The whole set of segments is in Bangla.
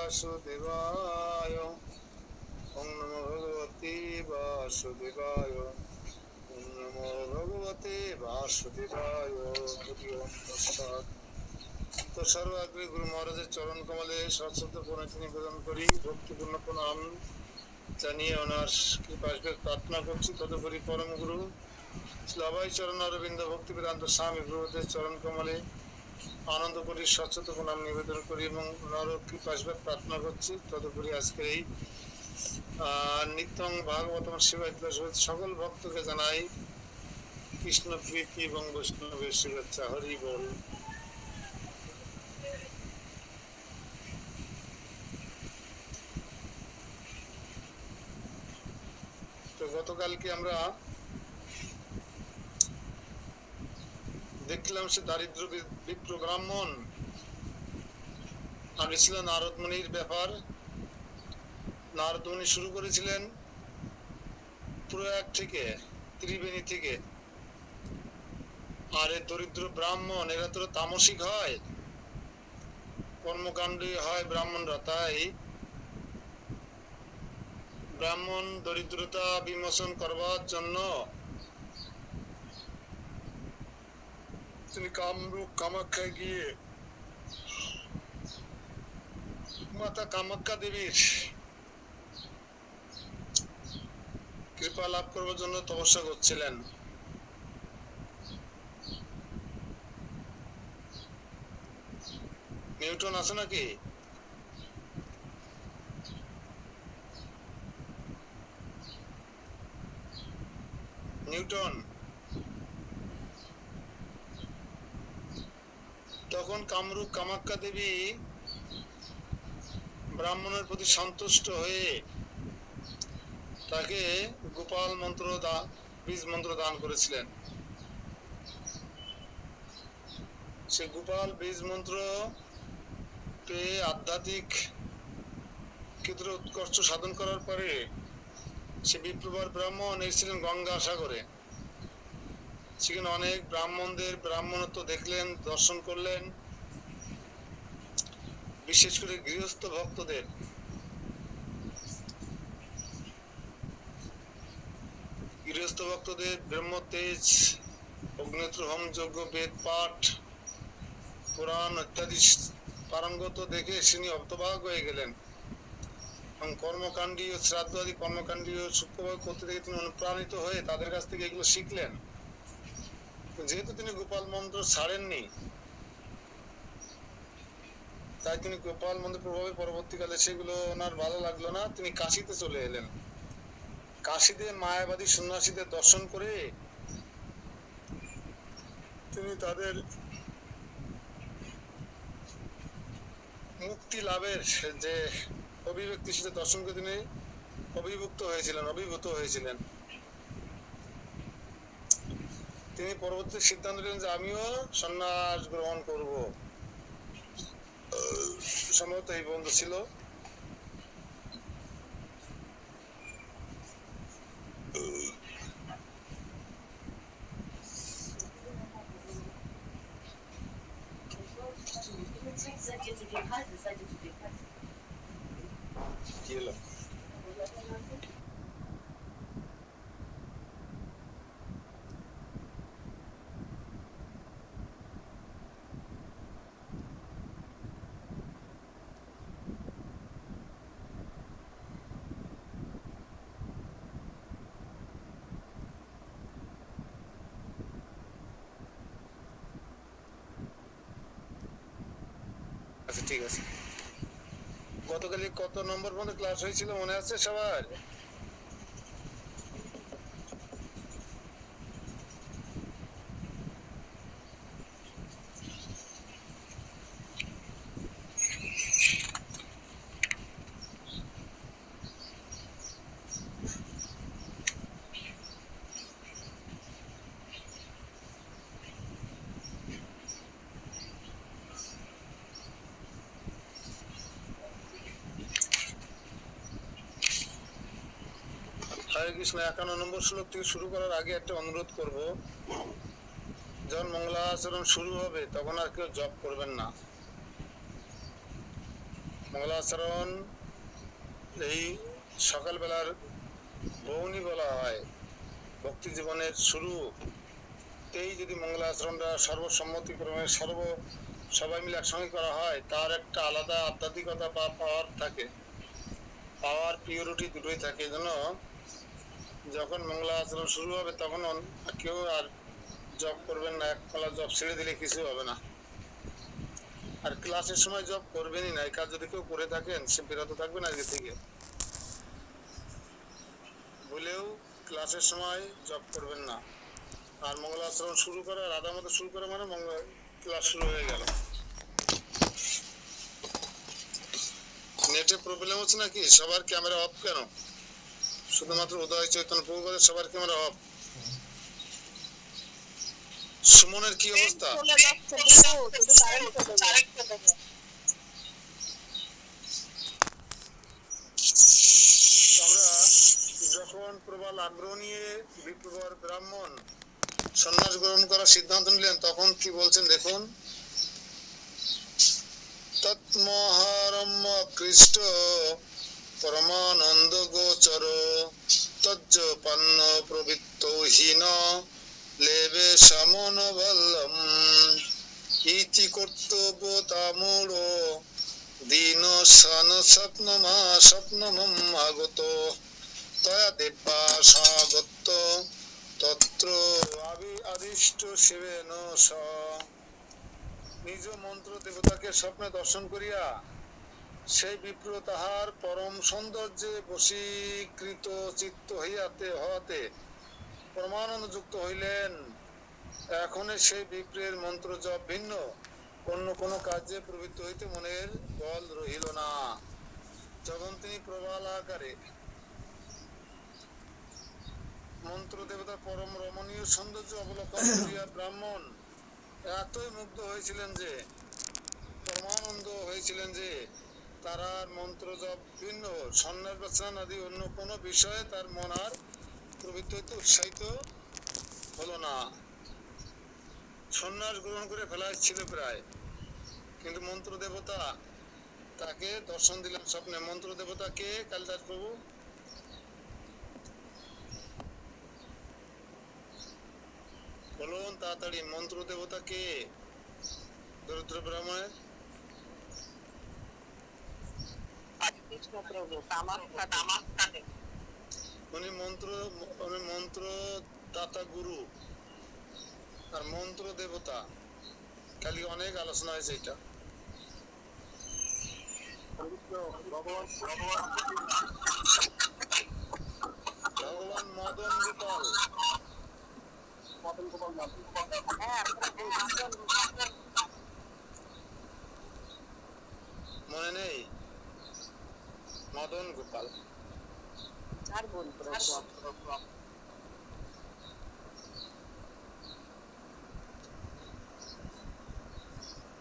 বাসুদেবায়। ওম নমো ভগবতে বাসুদেবায়। ওম নমো ভগবতে বাসুদেবায়। হরি ওম তৎসৎ। তো সর্বাগ্রে গুরু মহারাজের চরণ কমলে সশ্রদ্ধ প্রণতি নিবেদন করি, ভক্তিপূর্ণ প্রণাম জানিয়ে ওনার কৃপাশীর্বাদ প্রার্থনা করছি। তদুপরি পরম গুরু শ্রী চরণ অরবিন্দ ভক্তি বেদান্ত স্বামী গুরুদেব চরণ কমলে আনন্দ করি, সশ্রদ্ধ প্রণাম নিবেদন করি এবং ওনারও কৃপাশীর্বাদ প্রার্থনা করছি। তদুপরি আজকে এই নিত্যং ভাগবতম সেবায় সকল ভক্তকে জানাই কৃষ্ণ প্রীতি এবং বৈষ্ণবের শুভেচ্ছা। হরি বল। তো গতকালকে আমরা দেখলাম সে দারিদ্র বিপ্র ব্রাহ্মণ আগে ছিল নারদ মুনির ব্যাপার। নারদ মুনি শুরু করেছিলেন প্রয়াগ থেকে, ত্রিবেণী থেকে। আর এই দরিদ্র ব্রাহ্মণ এরা তো তামসিক হয়, কর্মকাণ্ডী হয় ব্রাহ্মণরা। তাই ব্রাহ্মণ দরিদ্রতা বিমোচন করবার জন্য তিনি কামরূপ কামাখ্যায় গিয়ে মাতা কামাখ্যা দেবীর কৃপা লাভ করবার জন্য তপস্যা করছিলেন। নিউটন আছে নাকি? নিউটন তখন কামরূপ কামাখ্যা দেবী ব্রাহ্মণের প্রতি সন্তুষ্ট হয়ে তাকে গোপাল মন্ত্র বীজ মন্ত্র দান করেছিলেন। সে গোপাল বীজ মন্ত্র পেয়ে আধ্যাত্মিক ক্ষেত্রে উৎকর্ষ সাধন করার পরে সে বিপ্রবর ব্রাহ্মণ এসেছিলেন গঙ্গা সাগরে। সেখানে অনেক ব্রাহ্মণদের ব্রাহ্মণত্ব দেখলেন, দর্শন করলেন। বিশেষ করে গৃহস্থ ভক্তদের ব্রহ্ম তেজ, অগ্নিত্র হোম যজ্ঞ, বেদ পাঠ, পুরাণ ইত্যাদি পারঙ্গত দেখে তিনি হতবাক হয়ে গেলেন এবং কর্মকাণ্ডী ও শ্রাদ্ধ আদি কর্মকাণ্ডী ও সূক্ষ্মভাবে করতে দেখে তিনি অনুপ্রাণিত হয়ে তাদের কাছ থেকে এগুলো শিখলেন। যেহেতু তিনি গোপাল মন্ত্র ছাড়েননি, তাই তিনি গোপাল মন্ত্রের প্রভাবে পরবর্তীকালে সেগুলো ওনার ভালো লাগলো না, তিনি কাশীতে চলে এলেন। কাশীতে মায়াবাদী সন্ন্যাসীদের দর্শন করে তিনি তাদের মুক্তি লাভের যে অভিব্যক্তি সেটা দর্শন করে তিনি অভিভূত হয়েছিলেন। তিনি পরবর্তী সিদ্ধান্ত নিলেন যে আমিও সন্ন্যাস গ্রহণ করব। সম্ভবত এই বন্ধু ছিল। কি হলো? আচ্ছা ঠিক আছে। গতকালই কত নম্বর পর্যন্ত ক্লাস হয়েছিল মনে আছে সবার? হরে কৃষ্ণ। 51 নম্বর শ্লোক থেকে শুরু করার আগে একটা অনুরোধ করব, যখন মঙ্গলাচরণ শুরু হবে তখন আর কেউ জপ করবেন না। মঙ্গলাচরণ এই সকালবেলার বৌনি বলা হয়। ভক্তি জীবনের শুরুতেই যদি মঙ্গলাচরণটা সর্বসম্মতিক্রমে সবাই মিলে একসঙ্গে করা হয়, তার একটা আলাদা আধ্যাত্মিকতা বা পাওয়ার থাকে, পাওয়ার পিওরিটি দুটোই থাকে। যেন যখন মঙ্গলাচরণ শুরু হবে তখন কেউ আর জব করবেন না, এক পালা জব ছেড়ে দিলে কিছু হবে না। আর ক্লাসের সময় জব করবেনই না, এই কাজ যদি কেউ করে থাকেন সে বিরত থাকবেন আজকে থেকে। বলেও ক্লাসের সময় জব করবেন না। আর মঙ্গলাচরণ শুরু করা, রাধা মতো শুরু করা মানে ক্লাস শুরু হয়ে গেল। নেটে প্রবলেম হচ্ছে নাকি? সবার ক্যামেরা অফ কেন? শুধুমাত্র উদয় চৈতন্য প্রভুপাদের সবার ক্যামেরা অফ। সুমনের কি অবস্থা? আমরা যখন প্রবল আগ্রহ নিয়ে বিপ্রবর ব্রাহ্মণ সন্ন্যাস গ্রহণ করার সিদ্ধান্ত নিলেন, তখন কি বলছেন দেখুন। তৎমহারম্য কৃষ্ট পরমানন্দ গোচর তজ্জ পান্ন প্রবৃত্ত হীন লেবে সমন বল্লম ইতি কর্তব্য তামূঢ় দীন সন স্বপ্নমম আগত তয়া দেবা স্বাগত তত্র আদিষ্ট সেবেন স। নিজ মন্ত্র দেবতাকে স্বপ্নে দর্শন করিয়া সেই বিপ্র তাহার পরম সৌন্দর্যে বশীকৃত চিত্ত হওয়াতে পরমানন্দ যুক্ত হইলেন। এখন সেই বিপ্রের মন্ত্র জপ ভিন্ন অন্য কোনো কাজে প্রবৃত্ত হইতে মনের বল রহিল না। যখন তিনি প্রবল আকারে মন্ত্র দেবতার পরম রমণীয় সৌন্দর্য অবলোকন করিয়া ব্রাহ্মণ এতই মুগ্ধ হয়েছিলেন যে, পরমানন্দ হয়েছিলেন যে, তার আর মন্ত্র জপ ভিন্ন সন্ন্যাস বা স্নান আদি অন্য কোনো বিষয়ে তার মন আর প্রবৃত্ত হইতে উৎসাহিত হলো না। সন্ন্যাস গ্রহণ করে ফেলা ছিল প্রায়, কিন্তু মন্ত্র দেবতা তাকে দর্শন দিলেন স্বপ্নে। মন্ত্র দেবতা কে কালিদাস প্রভু? বলুন তাড়াতাড়ি, মন্ত্র দেবতা কে দরিদ্র ব্রাহ্মণের? উনি মন্ত্র দাতা গুরু আর মন্ত্র দেবতা। কালি অনেক আলোচনা হয়েছে এটা। ভগবান মদন গোপাল, মনে নেই? মদন গোপাল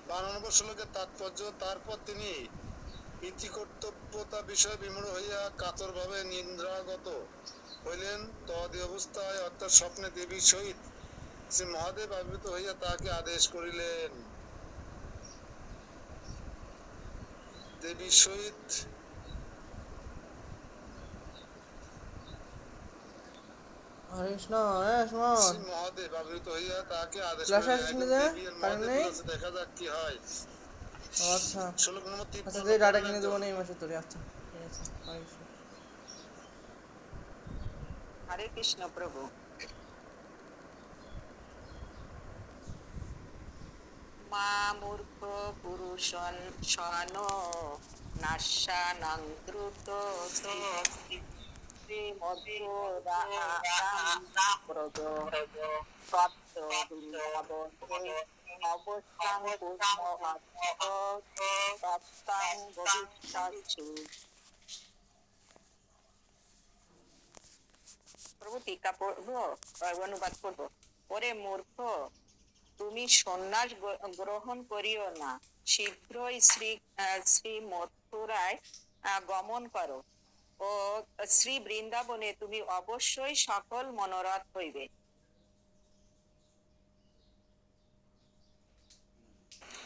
92 শ্লোকের তাৎপর্য। তারপর তিনি ইতি কর্তব্যতা বিষয়ে বিমূঢ় হইয়া কাতর ভাবে নিদ্রাগত হইলেন। তদ অবস্থায় অর্থাৎ স্বপ্নে দেবীর সহিত শ্রী মহাদেব আবির্ভূত হইয়া তাহাকে আদেশ করিলেন। দেবীর সহিত শ্রী মহাদেব আবির্ভূত হইয়া তাহাকে আদেশ করিলেন। দেখা যাক কি হয়। আচ্ছা শ্লোক নম্বর 53। আচ্ছা তুই ডাটা কিনে দেবো না এই মাসে তোরে। আচ্ছা ঠিক আছে, হরে কৃষ্ণ প্রভু। মা মূর্খ পুরুষন শন নাশানাং দ্রুত শ্রী মধুরাব্রজ তত্ত্ব বৃন্দাবনে অবস্থান তত্ত্বাং ভবিষ্যৎসু। প্রভু টিকা পড়বো, অনুবাদ করবো। ওরে মূর্খ, তুমি সন্ন্যাস গ্রহণ করিও না, শীঘ্রই শ্রী মথুরায় গমন করো ও শ্রী বৃন্দাবনে তুমি অবশ্যই সকল মনোরথ হইবে।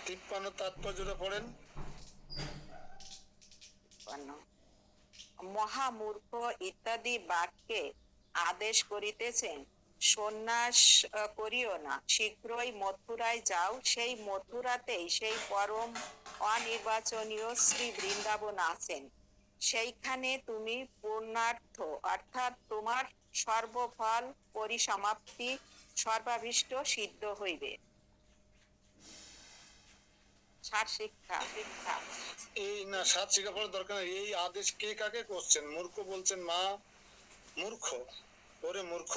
53 তাৎপর্যটা পড়েন। মহামূর্খ ইত্যাদি বাক্যে আদেশ করিতেছেন, সন্ন্যাস করিও না, শীঘ্রই মথুরায় যাও, সেই মথুরাতেই সেই পরম অনির্বাচনীয় শ্রী বৃন্দাবন আছেন, সেইখানে তুমি পূর্ণার্থ অর্থাৎ তোমার সর্বফল পরিসমাপ্তি সর্বাভীষ্ট সিদ্ধ হইবে। সার শিক্ষা শিক্ষা এই না, সাত শিক্ষা পড়ার দরকার নেই। এই আদেশ কে কাকে করছেন? মূর্খ বলছেন মা, মূর্খ, ওরে মূর্খ,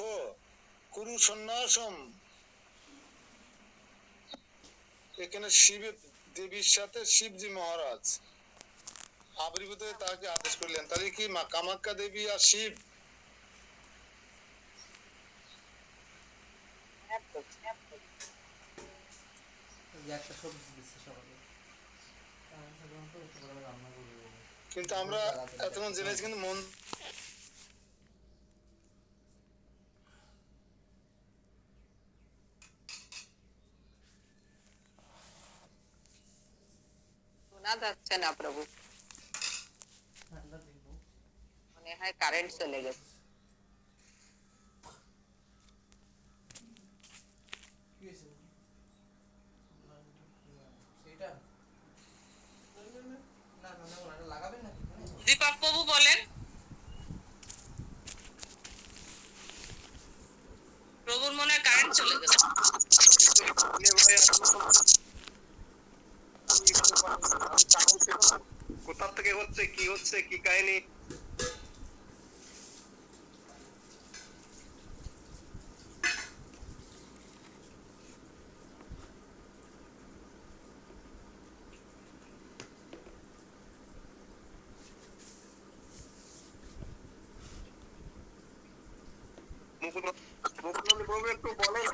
কুরু সন্ন্যাসম। এখানে শিবের দেবীর সাথে শিবজি মহারাজ আবির্ভূত হয়ে তাকে আদেশ করলেন। তাহলে কি মা কামাখ্যা দেবী আর শিব? একটা সবজি দিচ্ছে সবাইকে। রান্না করবো। কিন্তু আমরা এতক্ষণ জেনেছি, কিন্তু মন শোনা যাচ্ছে না প্রভু, ঠান্ডা দেখবো। মনে হয় কারেন্ট চলে গেছে। কি হয়েছে? সেইটা? না না না, এটা লাগাবেন নাকি? দীপক বাবু বলেন। প্রভুর মনে হয় কারেন্ট চলে গেছে। কোথা থেকে হচ্ছে, কি হচ্ছে, কি কাহিনী? একটু বলেন।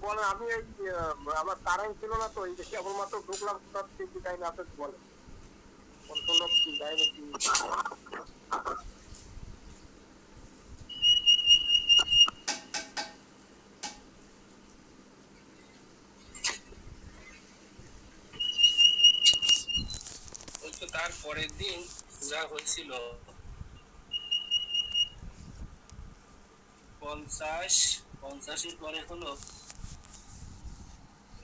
বলেন, আমি এই আমার কারেন্ট ছিল না তো, এই যে কেবলমাত্র ঢুকলাম, কি কাহিনী আপনি বলেন, কোন লোক কি কাহিনী কি? তার পরের দিন যা হয়েছিল 50 পরে হলো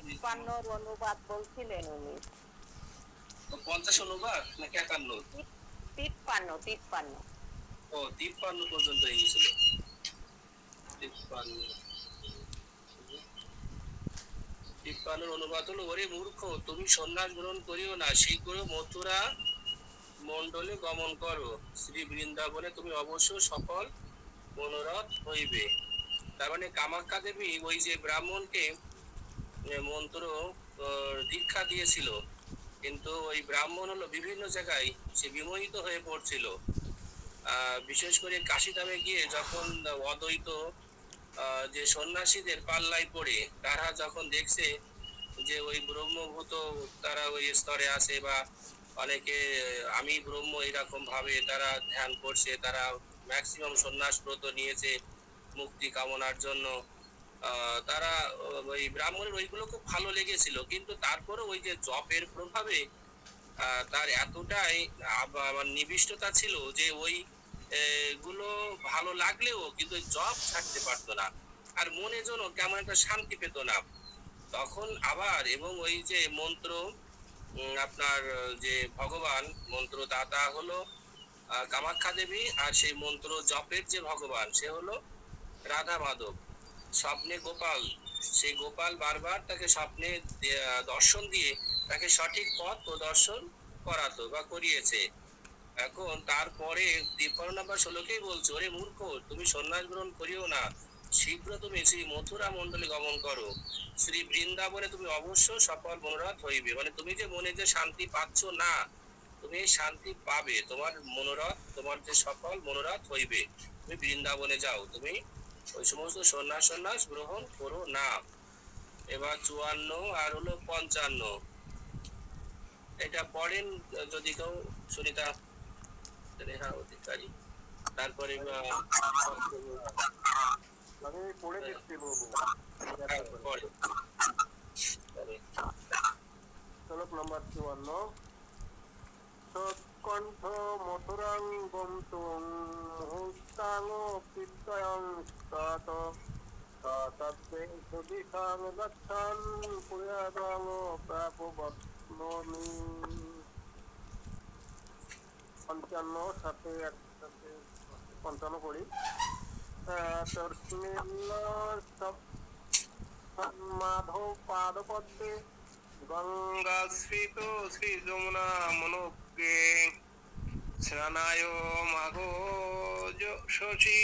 53 অনুবাদ বলছিলেন উনি। 50 অনুবাদ না 51? 53 ও 53 পর্যন্ত হয়ে গেছিল। 53 অনুবাদ হলো, ওরে মূর্খ, তুমি সন্ন্যাস গ্রহণ করিও না, শীঘ্র মথুরা মন্ডলে গমন করো, শ্রী বৃন্দাবনে তুমি অবশ্য সফল মনোরথ হইবে। তার মানে কামাখ্যা দেবী ওই যে ব্রাহ্মণকে মন্ত্র দীক্ষা দিয়েছিল, কিন্তু ওই ব্রাহ্মণ হলো বিভিন্ন জায়গায় সে বিমোহিত হয়ে পড়ছিল। বিশেষ করে কাশীধামে গিয়ে যখন অদ্বৈত যে সন্ন্যাসীদের পাল্লায় পড়ে তারা যখন দেখছে যে ওই ব্রহ্মভূত তারা ওই স্তরে আছে, বা অনেকে আমি ব্রহ্ম এরকম ভাবে তারা ধ্যান করছে, তারা ম্যাক্সিমাম সন্ন্যাস ব্রত নিয়েছে মুক্তি কামনার জন্য, তারা ওই ব্রাহ্মণের ওইগুলো খুব ভালো লেগেছিল। কিন্তু তারপরে ওই যে জপের প্রভাবে তার এতটাই আমার নিবিষ্টতা ছিল যে ওই গুলো ভালো লাগলেও কিন্তু জব ছাড়তে পারতো না, আর মনে যেন কেমন একটা শান্তি পেত না। তখন আবার এবং ওই যে মন্ত্র আপনার যে ভগবান মন্ত্র দাতা হলো কামাখ্যা দেবী, আর সেই মন্ত্র জপের যে ভগবান সে হলো রাধা মাধব। স্বপ্নে গোপাল, সেই গোপাল বারবার তাকে স্বপ্নে দর্শন দিয়ে তাকে সঠিক পথ প্রদর্শন করাতো বা করিয়েছে। এখন তারপরে 53 নম্বর শ্লোকেই বলছে, ওরে মূর্খ, তুমি সন্ন্যাস গ্রহণ করিও না, শীঘ্র তুমি শ্রী মথুরা মন্ডলে গমন করো, শ্রী বৃন্দাবনে তুমি অবশ্য সফল মনোরথ হইবে। মানে তুমি যে মনে যে শান্তি পাচ্ছ না, তুমি শান্তি পাবে, তোমার মনোরথ, তোমার যে সফল মনোরথ হইবে, তুমি বৃন্দাবনে যাও, তুমি ওই সমস্ত সন্ন্যাস গ্রহণ করো না। এবার 54 আর হলো 55, এটা পড়েন যদি কেউ, সুনিতা রেহা অধিকারী। তারপরে আমি পড়ে দিচ্ছি প্রভু পরে শ্লোক নম্বর 54 সৎকণ্ঠ মথুরাং গন্তুং মুহূর্তাং কীর্তয়ং তত তত্ত্বে সুদিশাং গচ্ছান পুরাদাং প্রাপবত্নোমি 55 সাথে একসাথে 55 পড়ি মাধব পাদপদ্মে গঙ্গাশ্রিত শ্রী যমুনা মনোজ্ঞে স্নানায় মাঘো শশী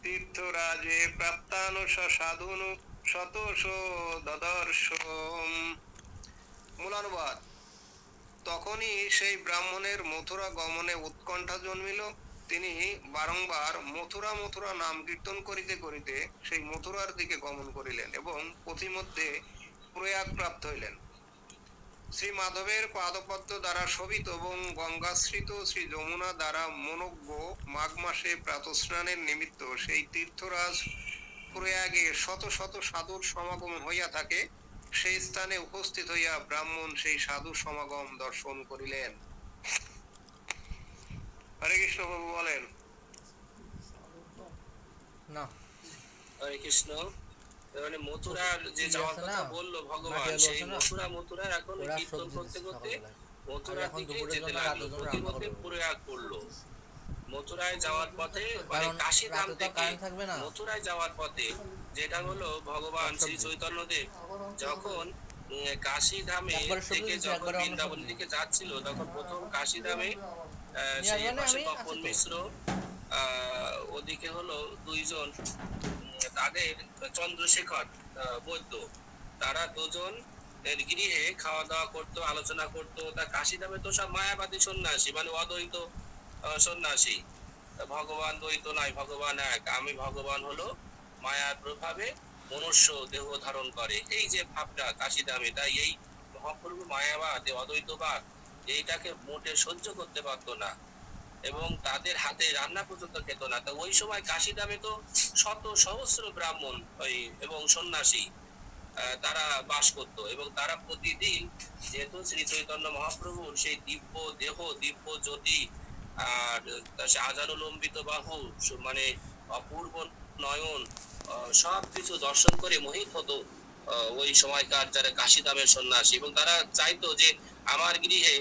তীর্থরাজে প্রাপ্তানুষ সাধুনু শতশ দদর্শ। মূলানুবাদ। তখনই সেই ব্রাহ্মণের মথুরা গমনে উৎকণ্ঠা জন্মিল। তিনি বারংবার মথুরা মথুরা নাম কীর্তন করিতে করিতে সেই মথুরার দিকে গমন করিলেন এবং পথিমধ্যে প্রয়াগ প্রাপ্ত হইলেন। শ্রী মাধবের পাদপদ্ম দ্বারা শোভিত এবং গঙ্গাশ্রিত শ্রী যমুনা দ্বারা মনোজ্ঞ মাঘ মাসে প্রাতঃস্নানের নিমিত্ত সেই তীর্থরাজ প্রয়াগে শত শত সাধুর সমাগম হইয়া থাকে। সেই স্থানে উপস্থিত হইয়া ব্রাহ্মণ সেই সাধু সমাগম দর্শন করিলেন। হরে কৃষ্ণ প্রভু বলেন। না হরে কৃষ্ণ। মানে মথুরার যে যাওয়ার কথা বললো ভগবান, সেই মথুরা এখন কীর্তন করতে করতে মথুরার দিকে যেতে লাগলো, প্রতিমধ্যে প্রয়াগ করলো। মথুরায় যাওয়ার পথে মানে কাশীধাম থেকে মথুরায় যাওয়ার পথে যেটা হলো ভগবান শ্রী চৈতন্যদেব যখন কাশীধামে থেকে যখন বৃন্দাবন দিকে যাচ্ছিল তখন প্রথম কাশীধামে সেই পাশে তপন মিশ্র ওদিকে হলো দুইজন তাদের চন্দ্রশেখর বৈদ্য, তারা দুজন এর গৃহে খাওয়া দাওয়া করতো, আলোচনা করতো। তা কাশীধামে তো সব মায়াবাদী সন্ন্যাসী, মানে অদ্বৈত সন্ন্যাসী। ভগবান দ্বৈত নয়, ভগবান এক। আমি ভগবান হলো মায়ার প্রভাবে মনুষ্য দেহ ধারণ করে, এই যে ভাবটা কাশীধামে। তাই এই মহাপ্রভু মায়াবাদ, অদ্বৈতবাদ এইটাকে মোটে সহ্য করতে পারতো না এবং তাদের হাতে রান্না পর্যন্ত খেত না। তো ওই সময় কাশীধামে তো শত সহস্র ব্রাহ্মণ এবং সন্ন্যাসী তারা বাস করত এবং তারা প্রতিদিন যেহেতু শ্রী চৈতন্য মহাপ্রভুর সেই দিব্য দেহ, দিব্য জ্যোতি আর আজানুলম্বিত বাহু, মানে অপূর্ব নয়ন, সব কিছু দর্শন করে মোহিত হতো ওই সময়কার যারা কাশীধামের সন্ন্যাসী। এবং তারা চাইতো যে আমার গৃহে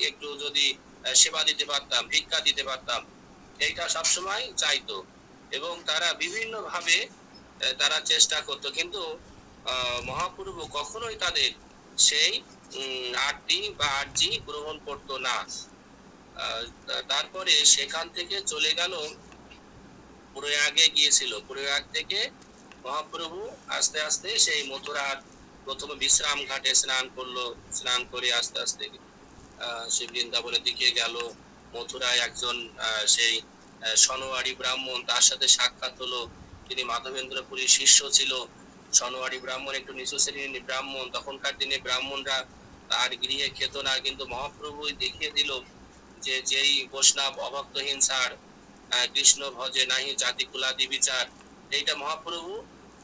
একটু যদি সেবা দিতে পারতাম, ভিক্ষা দিতে পারতাম, এইটা সবসময় চাইতো এবং তারা বিভিন্ন ভাবে তারা চেষ্টা করতো। কিন্তু মহাপ্রভু কখনোই তাদের সেই আরতি বা আরজি গ্রহণ করতো না। তারপরে সেখান থেকে চলে গেল প্রয়াগে গিয়েছিল। প্রয়াগ থেকে মহাপ্রভু আস্তে আস্তে সেই মথুরার প্রথমে বিশ্রাম ঘাটে স্নান করলো। স্নান করে আস্তে আস্তে সে বৃন্দাবনের দিকে গেল। মথুরায় একজন সেই সনোয়ারি ব্রাহ্মণ, তার সাথে সাক্ষাৎ হলো। তিনি মাধবেন্দ্রপুরীর শিষ্য ছিল। সনোয়ারি ব্রাহ্মণ একটু নিচু শ্রেণীর ব্রাহ্মণ। তখনকার দিনে ব্রাহ্মণরা তার গৃহে খেত না, কিন্তু মহাপ্রভু দেখিয়ে দিল যে যেই বৈষ্ণব অভক্ত হিংসার কৃষ্ণ ভজে নাহি জাতি কুলাদি বিচার, এইটা মহাপ্রভু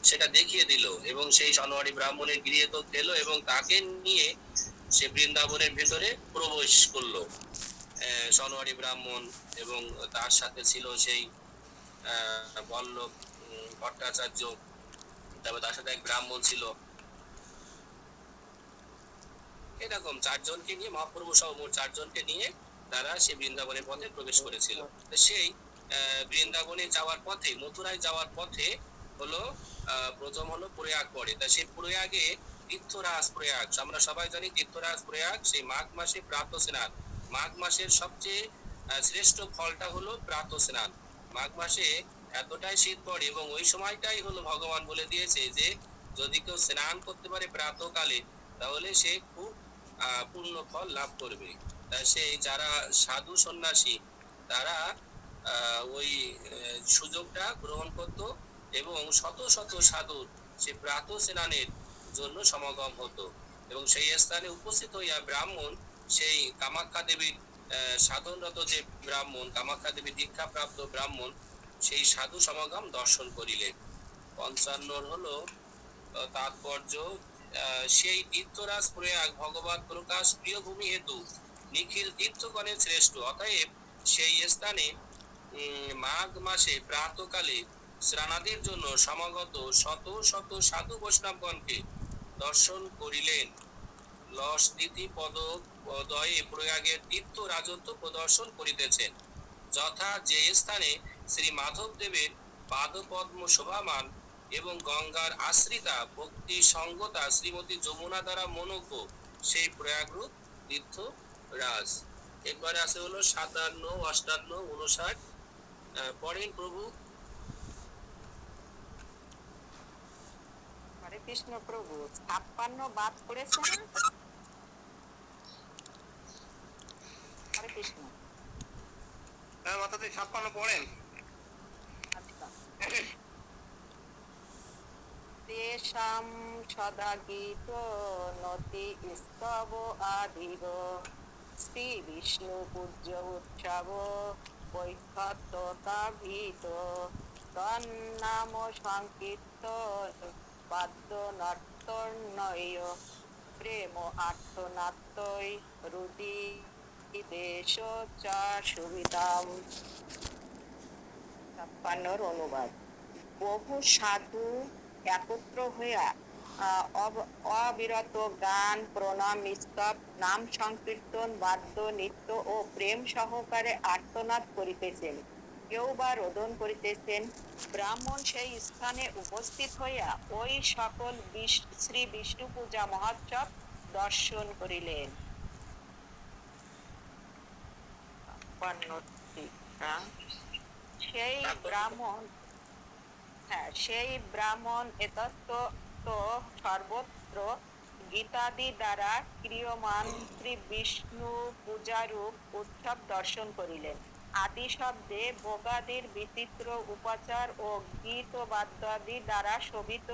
সেটা দেখিয়ে দিল এবং সেই সনোয়ারি ব্রাহ্মণের গৃহে তো গেল এবং তাকে নিয়ে সে বৃন্দাবনের ভিতরে প্রবেশ করলো সনোয়ারি ব্রাহ্মণ। এবং তার সাথে ছিল সেই বল্লভ ভট্টাচার্য, তারপর তার সাথে এক ব্রাহ্মণ ছিল। এরকম চারজনকে নিয়ে মহাপ্রভু সহ মোট চারজনকে নিয়ে তারা সে বৃন্দাবনের পথে প্রবেশ করেছিল। সেই বৃন্দাবনে যাওয়ার পথে, মথুরায় যাওয়ার পথে হলো প্রথম হলো প্রয়াগ পড়ে। তা সেই প্রয়াগে তীর্থরাজ প্রয়াগ, আমরা সবাই জানি তীর্থরাজ প্রয়াগ সেই মাঘ মাসে প্রাতঃ স্নান। মাঘ মাসের সবচেয়ে শ্রেষ্ঠ ফলটা হলো প্রাতঃ স্নান। মাঘ মাসে এতটাই শীত পড়ে এবং ওই সময়টাই হলো ভগবান বলে দিয়েছে যে যদি কেউ স্নান করতে পারে প্রাতঃকালে তাহলে সে খুব পূর্ণ ফল লাভ করবে। সেই যারা সাধু সন্ন্যাসী তারা ওই সুযোগটা গ্রহণ করত এবং শত শত সাধুর সে প্রাতঃ স্নানের জন্য সমাগম হতো এবং সেই স্থানে উপস্থিত হইয়া ব্রাহ্মণ সেই কামাখ্যা দেবীর সাধনরত যে ব্রাহ্মণ, কামাখ্যা দেবী দীক্ষা প্রাপ্ত ব্রাহ্মণ, সেই সাধু সমাগম দর্শন করিলেন। 55 হলো তাৎপর্য, সেই তীর্থরাজ প্রয়াগ ভগবত প্রকাশ প্রিয় ভূমি হেতু নিখিল তীর্থগণের শ্রেষ্ঠ। অতএব সেই স্থানে মাঘ মাসে প্রাতকালে স্নানাদির জন্য সমাগত শত শত সাধু বৈষ্ণবগণকে দর্শন করিলেন। লস নীতি পদয়ে প্রয়াগের তীর্থ রাজত্ব প্রদর্শন করিতেছেন। যথা যে স্থানে শ্রী মাধব দেবের পাদপদ্ম শোভামান এবং গঙ্গার আশ্রিতা ভক্তি সঙ্গতা শ্রীমতী যমুনা দ্বারা মনোজ্ঞ, সেই প্রয়াগরূপ তীর্থ রাজ। একবারে আছে হলো 57, 58, 59। পড়েন প্রভু। হরে কৃষ্ণ প্রভু, 56 বাদ পড়েছে না? হরে কৃষ্ণ। হ্যাঁ মাতাজি 56 পড়েন। আচ্ছা। তেষাং সদা গীত নতি স্তব আদিব শ্রী বিষ্ণু পূজ্য উৎসব বৈক্ষত্তাভিত তন্নাম সংকীর্তন বাদ্য নর্তনয় প্রেম আর্তনাত্তৈ রুদি দেশ চা সুবিধাম। 56 অনুবাদ। বহু সাধু একত্র হইয়া অবিরত গান, প্রণাম, স্তব, নাম সংকীর্তন, বাদ্য নৃত্য ও প্রেম সহকারে আর্তনাদ করিতেছেন, কেউ বা রোদন করিতেছেন। ব্রাহ্মণ সেই স্থানে উপস্থিত হইয়া ওই সকল শ্রী বিষ্ণু পূজা মহোৎসব দর্শন করিলেন। 56 সেই ব্রাহ্মণ এতত্ত্ব সর্বত্র গীতাদি দ্বারা ক্রিয়মান শ্রী বিষ্ণু পূজারূপ উৎসব দর্শন করিলেন। আদি শব্দে ভোগাদির বিচিত্র উপাচার ও গীত ও বাদ্যাদি দ্বারা শোভিত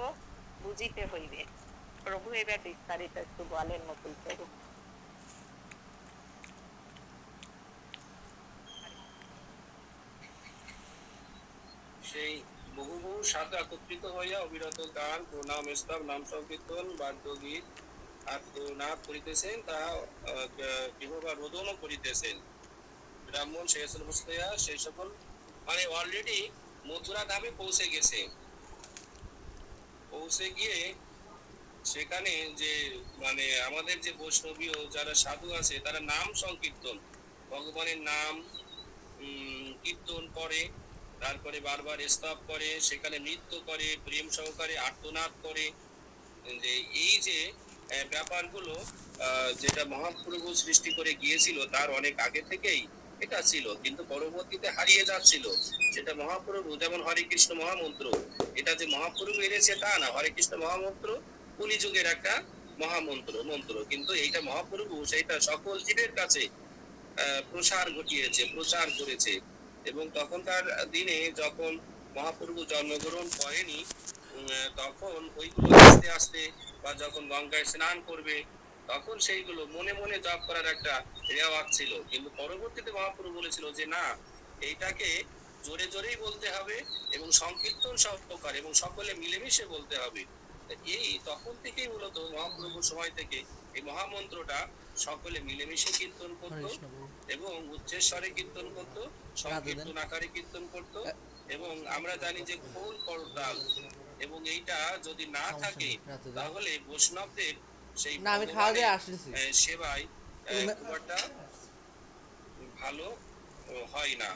বুঝিতে হইবে। প্রভু এবার বিস্তারিত একটু বলেন মুকুল প্রভু। সেই বহু বহু সাধু একত্রিত হইয়া অবিরত গান, প্রণাম, স্তব, নাম সংকীর্তন, বাদ্যগীত আর্তনাদ করিতেছেন, তাহা বিভবা রোদনও করিতেছেন। ব্রাহ্মণ সেই সেই সকল মানে অলরেডি মথুরা ধামে পৌঁছে গেছে। পৌঁছে গিয়ে সেখানে যে মানে আমাদের যে বৈষ্ণবীয় যারা সাধু আছে তারা নাম সংকীর্তন, ভগবানের নাম কীর্তন করে, তারপরে বারবার স্তব করে, সেখানে নৃত্য করে, প্রেম সহকারে আর্তনাদ করে। যে এই যে ব্যাপারগুলো যেটা মহাপ্রভু সৃষ্টি করে গিয়েছিল তার অনেক আগে থেকেই এটা ছিল, কিন্তু পরবর্তীতে হারিয়ে যাচ্ছিল। সেটা মহাপ্রভু, যেমন হরে কৃষ্ণ মহামন্ত্র, এটা যে মহাপ্রভু এনেছে তা না। হরে কৃষ্ণ মহামন্ত্র কলিযুগের একটা মন্ত্র, কিন্তু এইটা মহাপ্রভু সেইটা সকল জীবের কাছে প্রসার ঘটিয়েছে, প্রচার করেছে। এবং তখনকার দিনে যখন মহাপ্রভু জন্মগ্রহণ করেনি, তখন ওইগুলো আস্তে আস্তে বা যখন গঙ্গায় স্নান করবে তখন সেইগুলো মনে মনে জপ করার একটা রেওয়াজ ছিল। কিন্তু পরবর্তীতে মহাপ্রভু বলেছিল যে না, এইটাকে জোরে জোরেই বলতে হবে এবং সংকীর্তন সহকারে এবং সকলে মিলেমিশে বলতে হবে। এই তখন থেকেই মূলত মহাপ্রভুর সময় থেকে এই মহামন্ত্রটা সকলে মিলেমিশে কীর্তন করত এবং উচ্চেশ্বরে কীর্তন করত, সংকীর্তন আকারে কীর্তন করত। এবং আমরা জানি যে খোল করতাল, এবং এইটা যদি না থাকে তাহলে বৈষ্ণবদের সেই সেবায় খুব একটা ভালো হয় না।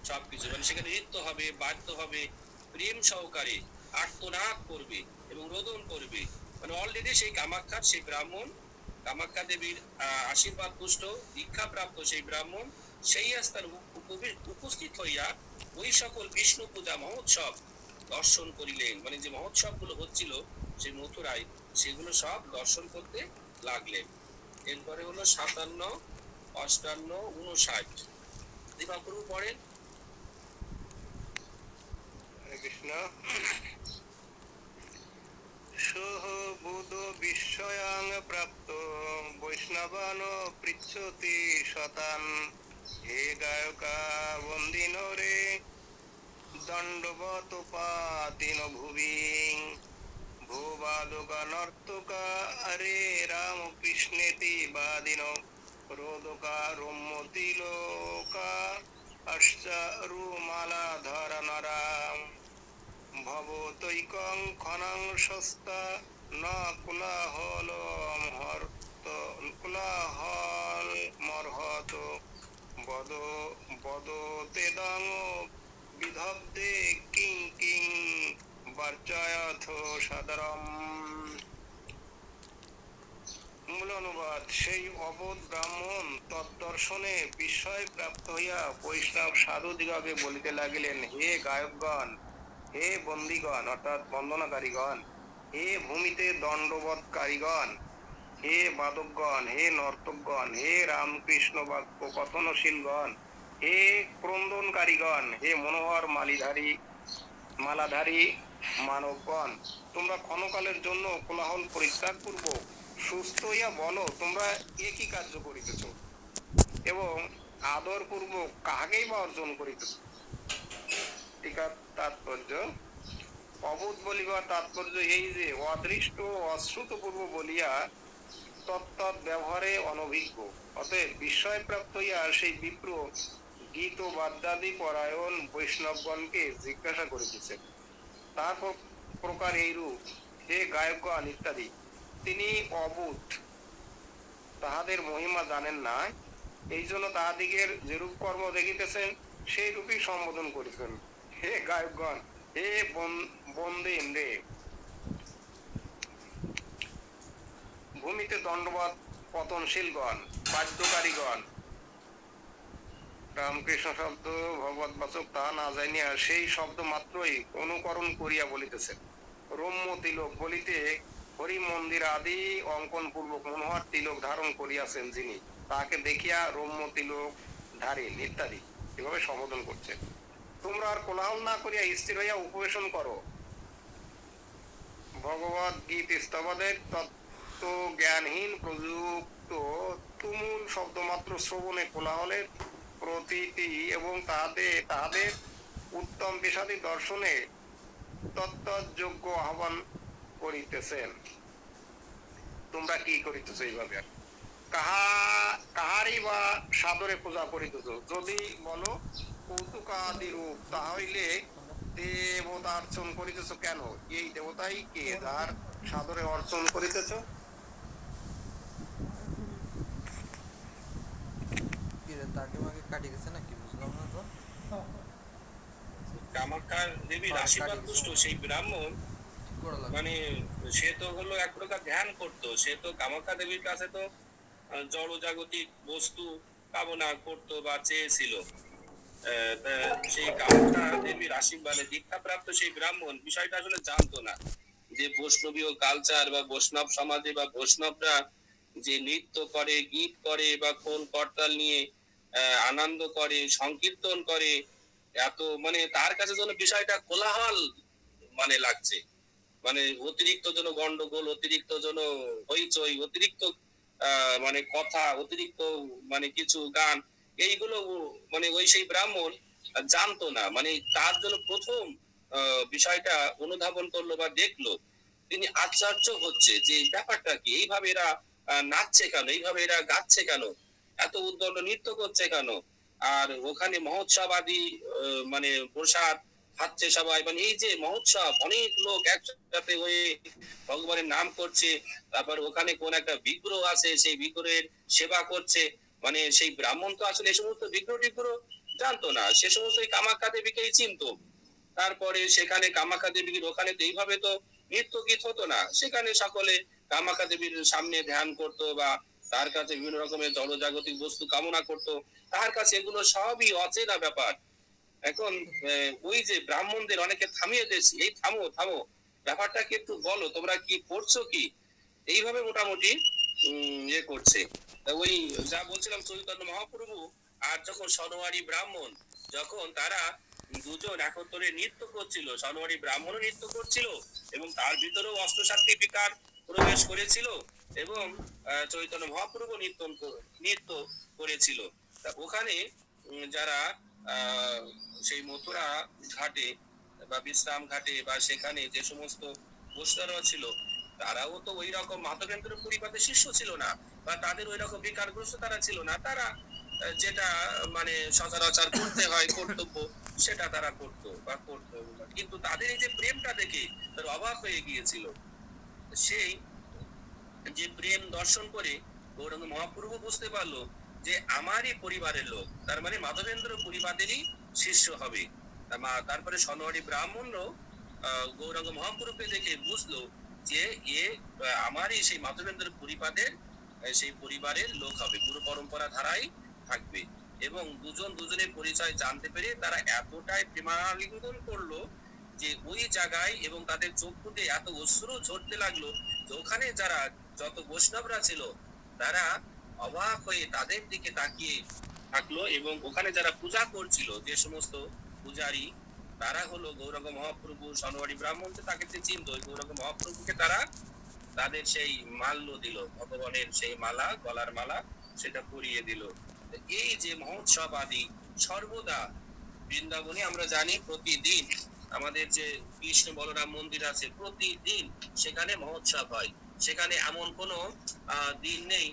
সবকিছু মানে সেখানে নৃত্য হবে, বাদ্য হবে, প্রেম সহকারে আর্তনাদ করবে এবং রোদন করবে। মানে অলরেডি সেই কামাখ্যার সেই ব্রাহ্মণ, কামাখ্যা দেবীর আশীর্বাদ পুষ্ট দীক্ষা প্রাপ্ত সেই ব্রাহ্মণ সেই স্থানে উপস্থিত হইয়া ওই সকল বিষ্ণু পূজা মহোৎসব দর্শন করিলেন। মানে যে মহোৎসব গুলো হচ্ছিল সেই মথুরায়, সেগুলো সব দর্শন করতে লাগলেন। এরপরে হলো 57, 58, 59 দীপাপ্রভু পড়েন। হরে কৃষ্ণ। সহ বুধ বিস্ময়াং প্রাপ্ত বৈষ্ণবান পৃচ্ছতি শতান হে গায়কা বন্দিন রে দণ্ডবত পাতিন ভুবি ভূবাদকা নর্তকা রে রাম কৃষ্ণেতি বাদিন রোদকা রম্যতি লোকা অশ্চারুমালা ধর নরাম ভবতৈকং খনং সস্তা ন কুলাহল মহর্ত কুলাহল মর্হত বদ বদতেদং বিধব্দে কিং কিং বার্চয়থ সাদরম। মূল অনুবাদ: সেই অবোধ ব্রাহ্মণ তদ্দর্শনে বিস্ময় প্রাপ্ত হইয়া বৈষ্ণব সাধু দিগকে বলিতে লাগিলেন, হে গায়কগণ, হে বন্দীগণ অর্থাৎ বন্দনাকারীগণ, হে ভূমিতে দণ্ডবৎকারীগণ, হে বাদকগণ, হে নর্তকগণ, হে রামকৃষ্ণ বাক্য কথনশীলগণ, হে ক্রন্দনকারীগণ, হে মনোহর মালাধারী মানবগণ, তোমরা ক্ষণকালের জন্য কোলাহল পরিত্যাগ পূর্বক সুস্থ হইয়া বলো, তোমরা একই কার্য করিতেছ এবং আদর পূর্বক কাহাকেই বা অর্জন করিতেছ। টিকার তাৎপর্য: অবোধ বলিবার তাৎপর্য এই যে অদৃষ্ট অশ্রুতপূর্ব বলিয়া তৎ ব্যবহারে অনভিজ্ঞ। অতএব বিস্ময়প্রাপ্ত হইয়া সেই বিপ্র গীত বাদ্যাদি পরায়ণ বৈষ্ণবগণকে জিজ্ঞাসা করিতেছেন। তার প্রকার এইরূপ, হে গায়কগণ ইত্যাদি। তিনি অবুধ, তাহাদের মহিমা জানেন না, এই জন্য তাহাদিগের যেরূপ কর্ম দেখিতেছেন সেই রূপই সম্বোধন করিতেছেন। হে গায়কগণ, হে বন্দিন রে ভূমিতে দণ্ডবৎ পতনশীলগণ, বাদ্যকারীগণ, রামকৃষ্ণ শব্দ ভগবত বাচক তাহা না জানিয়া সেই শব্দ মাত্রই অনুকরণ করিয়া বলিতেছেন। রম্য তিলক বলিতে হরি মন্দির আদি অঙ্কন পূর্বক মনোহর তিলক ধারণ করিয়াছেন যিনি, তাকে দেখিয়া রম্য তিলক ধারীন ইত্যাদি এভাবে সম্বোধন করছে। তোমরা আর কোলাহল না করিয়া স্থির হইয়া উপবেশন করো। ভগবত গীত স্তবাদের তত্ত্ব জ্ঞানহীন প্রযুক্ত তুমুল শব্দমাত্র শ্রবণে কোলাহলের প্রতীতি এবং তাহাদের উত্তম বিষাদী দর্শনে তত্ত্বযোগ্য আহ্বান করিতেছেন। তোমরা কি করিতেছ এইভাবে? কাহারই বা সাদরে পূজা করিতেছ? যদি বলো কৌতুকাদি রূপ, তাহলে দেবতার্চন করিতেছ কেন? এই দেবতাই কে যার সাদরে অর্চন করিতেছ? তাকে মাকে কাটি গেছে নাকি বুঝলাম না তো। কামাখ্যা দেবীর আশীর্বাদ পুষ্ট সেই ব্রাহ্মণ ঠিক করা লাগবে। মানে সে তো হলো এক প্রকার ধ্যান করতো, সে তো কামাখ্যা দেবীর কাছে তো জড়জাগতিক বস্তু কামনা করতো বা চেয়েছিল। সেই কামাখ্যা দেবীর আশীর্বাদে দীক্ষাপ্রাপ্ত সেই ব্রাহ্মণ বিষয়টা আসলে জানতো না যে বৈষ্ণবীয় কালচার বা বৈষ্ণব সমাজে বা বৈষ্ণবরা যে নৃত্য করে, গীত করে বা খোল করতাল নিয়ে আনন্দ করে, সংকীর্তন করে, এত মানে তার কাছে যেন বিষয়টা কোলাহল মানে লাগছে, মানে অতিরিক্ত যেন গন্ডগোল, অতিরিক্ত যেন হইচই, অতিরিক্ত মানে কথা, অতিরিক্ত মানে কিছু গান, এইগুলো মানে ওই সেই ব্রাহ্মণ জানতো না। মানে তার জন্য প্রথম বিষয়টা অনুধাবন করলো বা দেখলো, তিনি আশ্চর্য হচ্ছে যে ব্যাপারটা কি, এইভাবে এরা নাচছে কেন, এইভাবে এরা গাচ্ছে কেন, এত উদ্দণ্ড নৃত্য করছে কেন, আর ওখানে মহোৎসব আদি মানে প্রসাদ খাচ্ছে সবাই, মানে এই যে মহোৎসব, অনেক লোক একসাথে হয়ে ভগবানের নাম করছে, তারপর ওখানে কোন একটা বিগ্রহ আছে, সেই বিগ্রহের সেবা করছে। মানে সেই ব্রাহ্মণ তো আসলে এই সমস্ত বিগ্রহ টিগ্রহ জানতো না, সে সমস্ত কামাখ্যা দেবীকেই চিনতো। তারপরে সেখানে কামাখ্যা দেবীর ওখানে তো এইভাবে তো নৃত্য গীত হতো না, সেখানে সকলে কামাখ্যা দেবীর সামনে ধ্যান করতো বা তার কাছে বিভিন্ন রকমের জড়জাগতিক বস্তু কামনা করতো, তার কাছে এগুলো সবই অচেনা ব্যাপার। এখন ওই যে ব্রাহ্মণদের অনেকে থামিয়ে দিয়েছি, এই থামো থামো, ব্যাপারটাকে একটু বলো, তোমরা কি করছো কি, এইভাবে মোটামুটি ইয়ে করছে। ওই যা বলছিলাম চৈতন্য মহাপ্রভু আর যখন সনোয়ারি ব্রাহ্মণ, যখন তারা দুজন একত্রে নৃত্য করছিল, সনোয়ারি ব্রাহ্মণও নৃত্য করছিল এবং তার ভিতরেও অষ্টসাত্ত্বিক বিকার প্রবেশ করেছিল এবং চৈতন্য মহাপ্রভু নৃত্য করেছিল। তা ওখানে যারা আহ, সেই মথুরা ঘাটে বা বিশ্রাম ঘাটে বা সেখানে যে সমস্ত বৈষ্ণবরা ছিল, তারাও তো ওই রকম মাধবেন্দ্র পরিপাতের শিষ্য ছিল না, বা তাদের ওই রকম বিকারগ্রস্ত তারা ছিল না। তারা যেটা মানে সচরাচর করতে হয় কর্তব্য, সেটা তারা করতো বা করতো। কিন্তু তাদের এই যে প্রেমটা দেখে তার অবাক হয়ে গিয়েছিল। সেই যে প্রেম দর্শন করে গৌরাঙ্গ মহাপ্রভু বুঝতে পারলো যে আমারই পরিবারের লোক, তার মানে মাধবেন্দ্র পরিবারেরই শিষ্য হবে। তারপরে সনোয়ারি ব্রাহ্মণরাও গৌরাঙ্গ মহাপ্রভুকে দেখে বুঝলো যে এ আমারই সেই মাধবেন্দ্র পরিবারের সেই পরিবারের লোক হবে, গুরু পরম্পরা ধারাই থাকবে। এবং দুজন দুজনের পরিচয় জানতে পেরে তারা এতটাই প্রেমালিঙ্গন করলো যে ওই জায়গায়, এবং তাদের চোখ ফুটে এত অশ্রু ঝরতে লাগলো যে ওখানে যারা যত বৈষ্ণবরা ছিল তারা অবাক হয়ে তাদের দিকে তাকিয়ে থাকলো। এবং ওখানে যারা পূজা করছিল যে সমস্ত পূজারী, তারা হলো গৌরাঙ্গ মহাপ্রভু সনোয়ারি ব্রাহ্মণ, তাকে চিনতো। গৌরাঙ্গ মহাপ্রভুকে তারা তাদের সেই মাল্য দিল, ভগবানের সেই মালা, গলার মালা, সেটা পরিয়ে দিল। এই যে মহোৎসব আদি সর্বদা বৃন্দাবনে আমরা জানি প্রতিদিন আমাদের যে কৃষ্ণ বলরাম মন্দির আছে, প্রতিদিন সেখানে মহোৎসব হয়। সেখানে এমন কোনো দিন নেই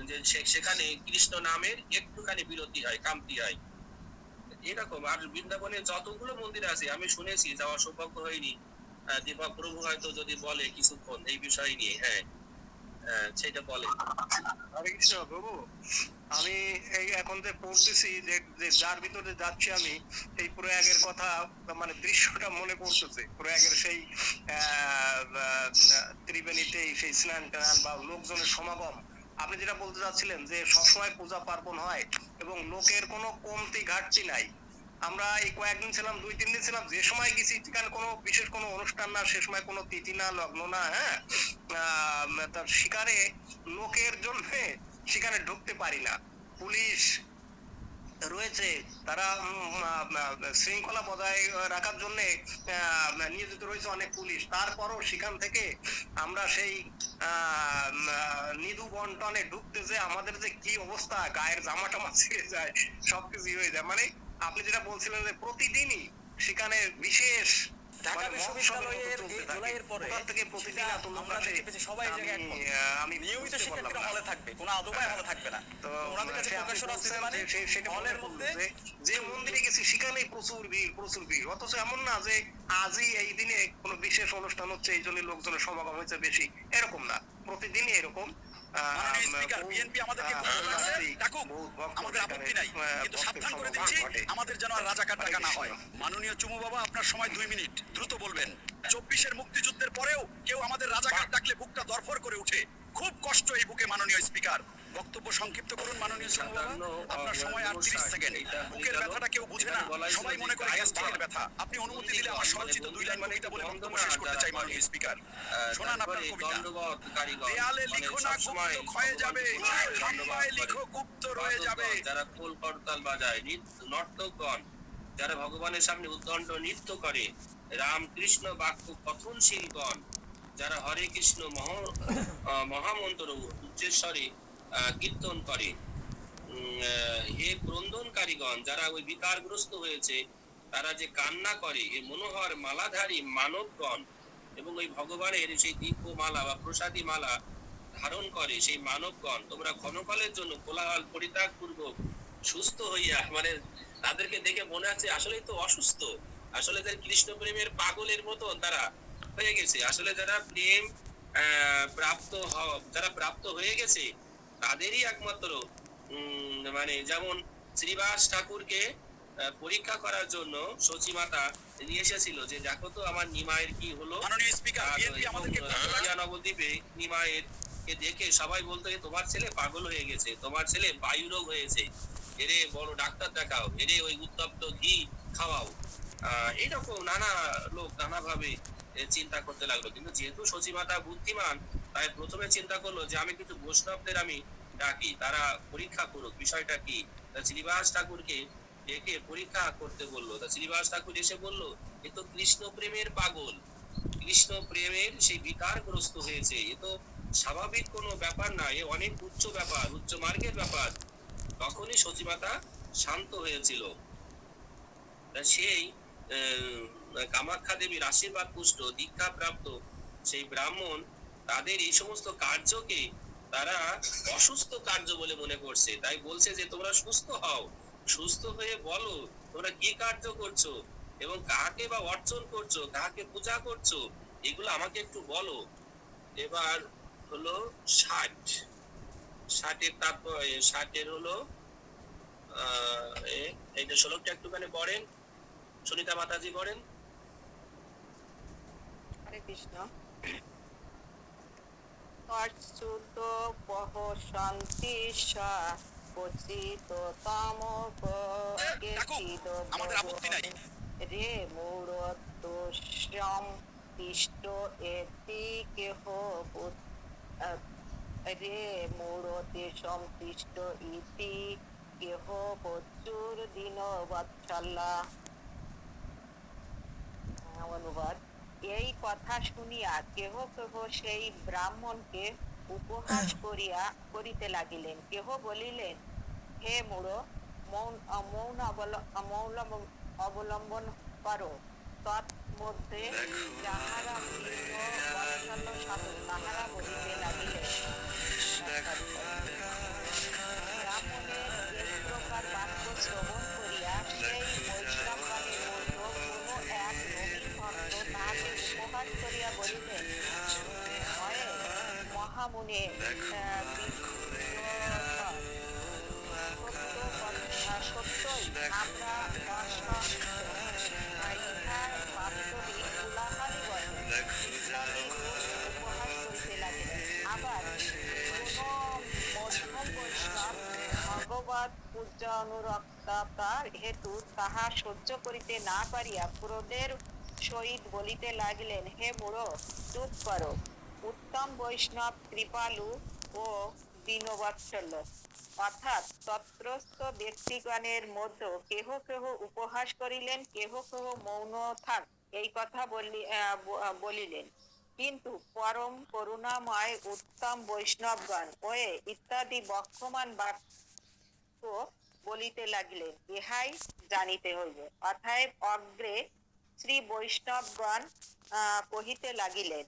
যে সেখানে কৃষ্ণ নামের একটুখানি বিরতি হয়, কামতি হয়। এরকম আর বৃন্দাবনে যতগুলো মন্দির আছে আমি শুনেছি, যাওয়ার সৌভাগ্য হয়নি। দীপক প্রভু হয়তো যদি বলে কিছুক্ষণ এই বিষয় নিয়ে। হ্যাঁ, সেটা বলে। হরে কৃষ্ণ প্রভু। আমি এই এখন যে পড়তেছি যে যে যার ভিতরে যাচ্ছি আমি, এই প্রয়াগের কথা, মানে দৃশ্যটা মনে পড়তেছে। প্রয়াগের সেই ত্রিবেণীতে সেই স্নান টান বা লোকজনের সমাগম। আপনি যেটা বলতে চাচ্ছিলেন যে সবসময় পূজা পার্বণ হয় এবং লোকের কোনো কমতি ঘাটতি নাই। আমরা এই কয়েকদিন ছিলাম, 2-3 দিন ছিলাম, যে সময় গেছি সেখানে কোনো বিশেষ কোনো অনুষ্ঠান না, সে সময় কোনো তিথি না, লগ্ন না, হ্যাঁ, তার শিকারে লোকের জন্য সেখানে ঢুকতে পারি না। পুলিশ রয়েছে, তারা শৃঙ্খলা বজায় রাখার জন্য নিয়োজিত রয়েছে অনেক পুলিশ। তারপরও সেখান থেকে আমরা সেই নিধু বন্টনে ঢুকতে যে আমাদের যে কি অবস্থা, গায়ের জামা টামা ছিঁড়ে যায়, সবকিছু হয়ে যায়। মানে আপনি যেটা বলছিলেন যে প্রতিদিনই সেখানে বিশেষ ঢাকা বিশ্ববিদ্যালয়ের এই জুলাইয়ের পরে আমরা দেখতে পেয়েছি সবাই এই জায়গায় আমি নিয়মিত শিক্ষার্থীরা হলে থাকবে, কোনো আদবায় হলে থাকবে না। তো ওনাদের কাছে প্রকাশন আছে মানে হলের মধ্যে যে মন্দিরে গেছি সেখানেই প্রচুর ভিড়, প্রচুর ভিড়। অথচ এমন না যে আজই এই দিনে কোনো বিশেষ অনুষ্ঠান হচ্ছে এই জন্য লোকজনের সমাগম হয়েছে বেশি, এরকম না, প্রতিদিনই এরকম। মাননীয় স্পিকার, বিএনপি আমাদেরকে ডাকুক, আমাদের আপত্তি নাই, কিন্তু সাবধান করে দিচ্ছি আমাদের যেন আর রাজাকার ডাকা না হয়। মাননীয় চুমু বাবা, আপনার সময় 2 মিনিট, দ্রুত বলবেন। 24-এর মুক্তিযুদ্ধের পরেও কেউ আমাদের রাজাকার ডাকলে বুকটা দরফর করে উঠে, খুব কষ্ট এই বুকে। মাননীয় স্পিকার, বক্তব্য সংক্ষিপ্ত করুন। মাননীয় চুমু বাবা, আপনার সময় আর 30 সেকেন্ড। বুকের ব্যথাটা কেউ বুঝে না, সবাই মনে করে গ্যাস্ট্রিকের ব্যথা। আপনি অনুমতি দিলে আমার স্বরচিত 2 লাইন কবিতা বলে বক্তব্য শেষ করতে চাই। মাননীয় স্পিকার, শোনান আপনার কবিতা। দেয়ালে লিখো না গুপ্ত ক্ষয়ে যাবে, খাম্বায় লিখো গুপ্ত রয়ে যাবে। যারা খোল করতাল বাজায়, নর্তকগণ যারা ভগবানের সামনে উদ্দণ্ড নৃত্য করে, রামকৃষ্ণ বাক্য কথনশীলগণ যারা হরে কৃষ্ণ মহামন্ত্র উচ্চেশ্বরে কীর্তন করে, হে ক্রন্দনকারীগণ যারা ওই বিকারগ্রস্ত হয়েছে, তারা যে কান্না করে, এ মনোহর মালাধারী মানবগণ, এবং ওই ভগবানের সেই দিব্য মালা বা প্রসাদী মালা ধারণ করে সেই মানবগণ, তোমরা ক্ষণকালের জন্য কোলাহল পরিত্যাগ পূর্বক সুস্থ হইয়া, মানে তাদেরকে দেখে মনে আছে আসলেই তো অসুস্থ, আসলে তাদের কৃষ্ণ প্রেমের পাগলের মতো তারা হয়ে গেছে। আসলে যারা প্রেম যারা প্রাপ্ত হয়ে গেছে তাদেরই একমাত্র মানে যেমন শ্রীবাস ঠাকুরকে পরীক্ষা করার জন্য সচিমাতা নিয়ে এসেছিল যে দেখো তো আমার নিমায়ের কি হলো। মাননীয় স্পিকার, বিএনপি আমাদেরকে নবদ্বীপে নিমায়ের কে দেখে সবাই বলতো তোমার ছেলে পাগল হয়ে গেছে, তোমার ছেলে বায়ু রোগ হয়েছে, এরে বড় ডাক্তার দেখাও, এরে ওই উত্তপ্ত ঘি খাওয়াও। এইরকম নানা লোক নানা ভাবে চিন্তা করতে লাগলো। কিন্তু যেহেতু সচিমাতা বুদ্ধিমান, তাই প্রথমে চিন্তা করলো যে আমি কিছু বৈষ্ণবদের আমি ডাকি, তারা পরীক্ষা করুক বিষয়টা কি। শ্রীবাস ঠাকুরকে ডেকে পরীক্ষা করতে বললো। শ্রীবাস ঠাকুর এসে বললো এ তো কৃষ্ণ প্রেমের পাগল, কৃষ্ণ প্রেমের সেই বিকারগ্রস্ত হয়েছে, এ তো স্বাভাবিক কোনো ব্যাপার না, এ অনেক উচ্চ ব্যাপার, উচ্চ মার্গের ব্যাপার। তখনই সতীমাতা শান্ত হয়েছিল। তা সেই কামাখ্যা দেবীর আশীর্বাদ পুষ্ট দীক্ষা প্রাপ্ত সেই ব্রাহ্মণ তাদের এই সমস্ত কার্যকে তারা অসুস্থ কার্য বলে মনে করছে, তাই বলছে যে তোমরা সুস্থ হও, সুস্থ হয়ে বলো তোমরা কি কার্য করছো এবং কাকে বা অর্চন করছো, কাকে পূজা করছো, এগুলো আমাকে একটু বলো। এবার হলো 60, 60-এর তারপর 60-এর হলো এইটা 16টা একটুখানি পড়েন, সুনিতা মাতাজি পড়েন। হরে কৃষ্ণ। অচ্যুত পহ শান্তি পচিত তম আমাদের আপত্তি নাই। রে মূঢ় তিষ্ট এতি কেহ রে মূঢ়তে সন্তুষ্ট ইতি কেহ প্রচুর দিন বৎসল্লা। অনুবাদ: এই কথা শুনিয়া কেহ কেহ সেই ব্রাহ্মণকে উপহাস করিতে লাগিলেন। কেহ বলিলেন, হে মূঢ়, মৌন অবলম্বন করো। তৎমধ্যে যাহারা দীর্ঘ বৎসল সাধু তাহারা বলিতে লাগিলেন, ব্রাহ্মণের এই প্রকার বাক্য শ্রবণ করিয়া সেই বৈষ্ণবগণের মধ্য কোনো এক নবীন ভক্ত তাহাকে উপহাস করিয়া বলিলেন, হয়ে মহামুনে সত্যই আমরা অসংখ্য ইহার বাস্তবিক কোলাহলই বটে। ইত্যাদি উপহাস করিতে লাগিলেন। আবার মধ্যম বৈষ্ণব ভগবৎ পূজানুরক্ততার হেতু তাহা সহ্য করিতে না পারিয়া ক্রোধের সহিত বলিতে লাগিলেন, হে মূঢ়, চুপ করো। উত্তম বৈষ্ণব কৃপালু ও দীনবৎসল। অর্থাৎ তত্রস্থ ব্যক্তিগণের মধ্যে কেহ কেহ উপহাস করিলেন, কেহ কেহ মৌন থাক এই কথা বলিলেন। কিন্তু পরম করুণাময় উত্তম বৈষ্ণবগণ ওয়ে ইত্যাদি বক্ষমান বাক্য বলিতে লাগিলেন, ইহাই জানিতে হইবে। অতএব অগ্রে শ্রী বৈষ্ণবগণ কহিতে লাগিলেন,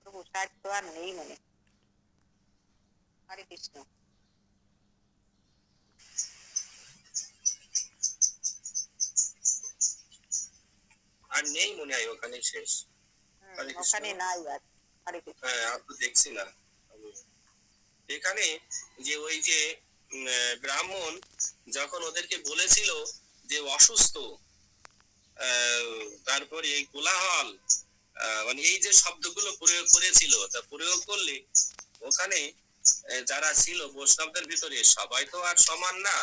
প্রভু ষাট তো আর নেই মনে। হরে কৃষ্ণ। আর নেই মনে হয়, ওখানে শেষ। হরে কৃষ্ণ। ওখানে নাই আর। হরে কৃষ্ণ। হ্যাঁ, আর তো দেখছি না এখানে যে ওই যে ব্রাহ্মণ যখন ওদেরকে বলেছিল যে অসুস্থ, তারপরে এই কোলাহল, মানে এই যে শব্দগুলো প্রয়োগ করেছিল, তা প্রয়োগ করলে ওখানে যারা ছিল বৈষ্ণবদের ভিতরে সবাই তো আর সমান না।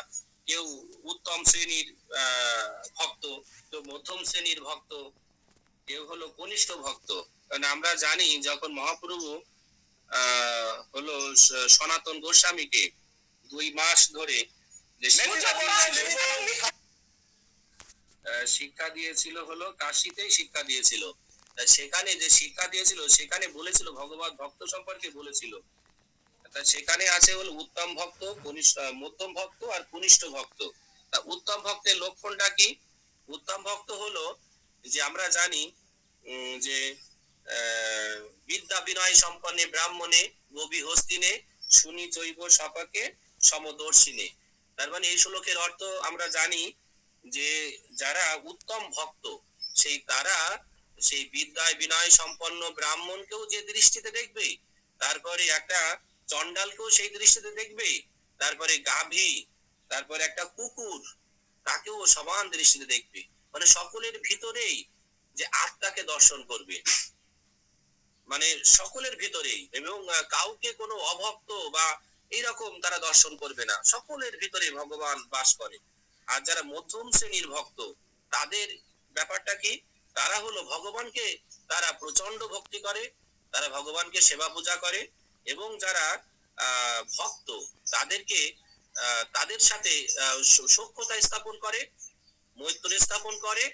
কেউ উত্তম শ্রেণীর ভক্ত, কেউ মধ্যম শ্রেণীর ভক্ত, কেউ হলো কনিষ্ঠ ভক্ত। কারণ আমরা জানি যখন মহাপ্রভু হলো সনাতন গোস্বামীকে 2 মাস ধরে যে শিক্ষা দিয়েছিল হলো কাশীতেই শিক্ষা দিয়েছিল। সেখানে যে শিক্ষা দিয়েছিল সেখানে বলেছিল ভগবত ভক্ত সম্পর্কে বলেছিল। সেখানে আছে হলো উত্তম ভক্ত, মধ্যম ভক্ত আর কনিষ্ঠ ভক্ত। তা উত্তম ভক্তের লক্ষণটা কি? উত্তম ভক্ত হলো যে আমরা জানি যে বিদ্যা বিনয় সম্পন্নে ব্রাহ্মণে গবি হস্তিনে শুনি জৈব সপাকে সমদর্শিনে। তার মানে এই শ্লোকের অর্থ আমরা জানি যে যারা উত্তম ভক্ত সেই তারা সেই বিদ্যায় বিনয় সম্পন্ন ব্রাহ্মণকেও যে দৃষ্টিতে দেখবে, তারপরে একটা চন্ডালকেও সেই দৃষ্টিতে দেখবে, তারপরে গাভী, তারপরে একটা কুকুর, তাকেও সমান দৃষ্টিতে দেখবে। মানে সকলের ভিতরেই যে আত্মাকে দর্শন করবে, মানে সকলের ভিতরেই, এবং কাউকে কোনো অভক্ত বা এইরকম তারা দর্শন করবে না, সকলের ভিতরে ভগবান বাস করে। আর যারা মধ্যম শ্রেণীর ভক্ত তাদের ব্যাপারটা কি? তারা হলো ভগবানকে তারা প্রচন্ড ভক্তি করে, তারা ভগবানকে সেবা পূজা করে, এবং যারা ভক্ত তাদেরকে তাদের সাথে সখ্যতা স্থাপন করে, মৈত্রী স্থাপন করে।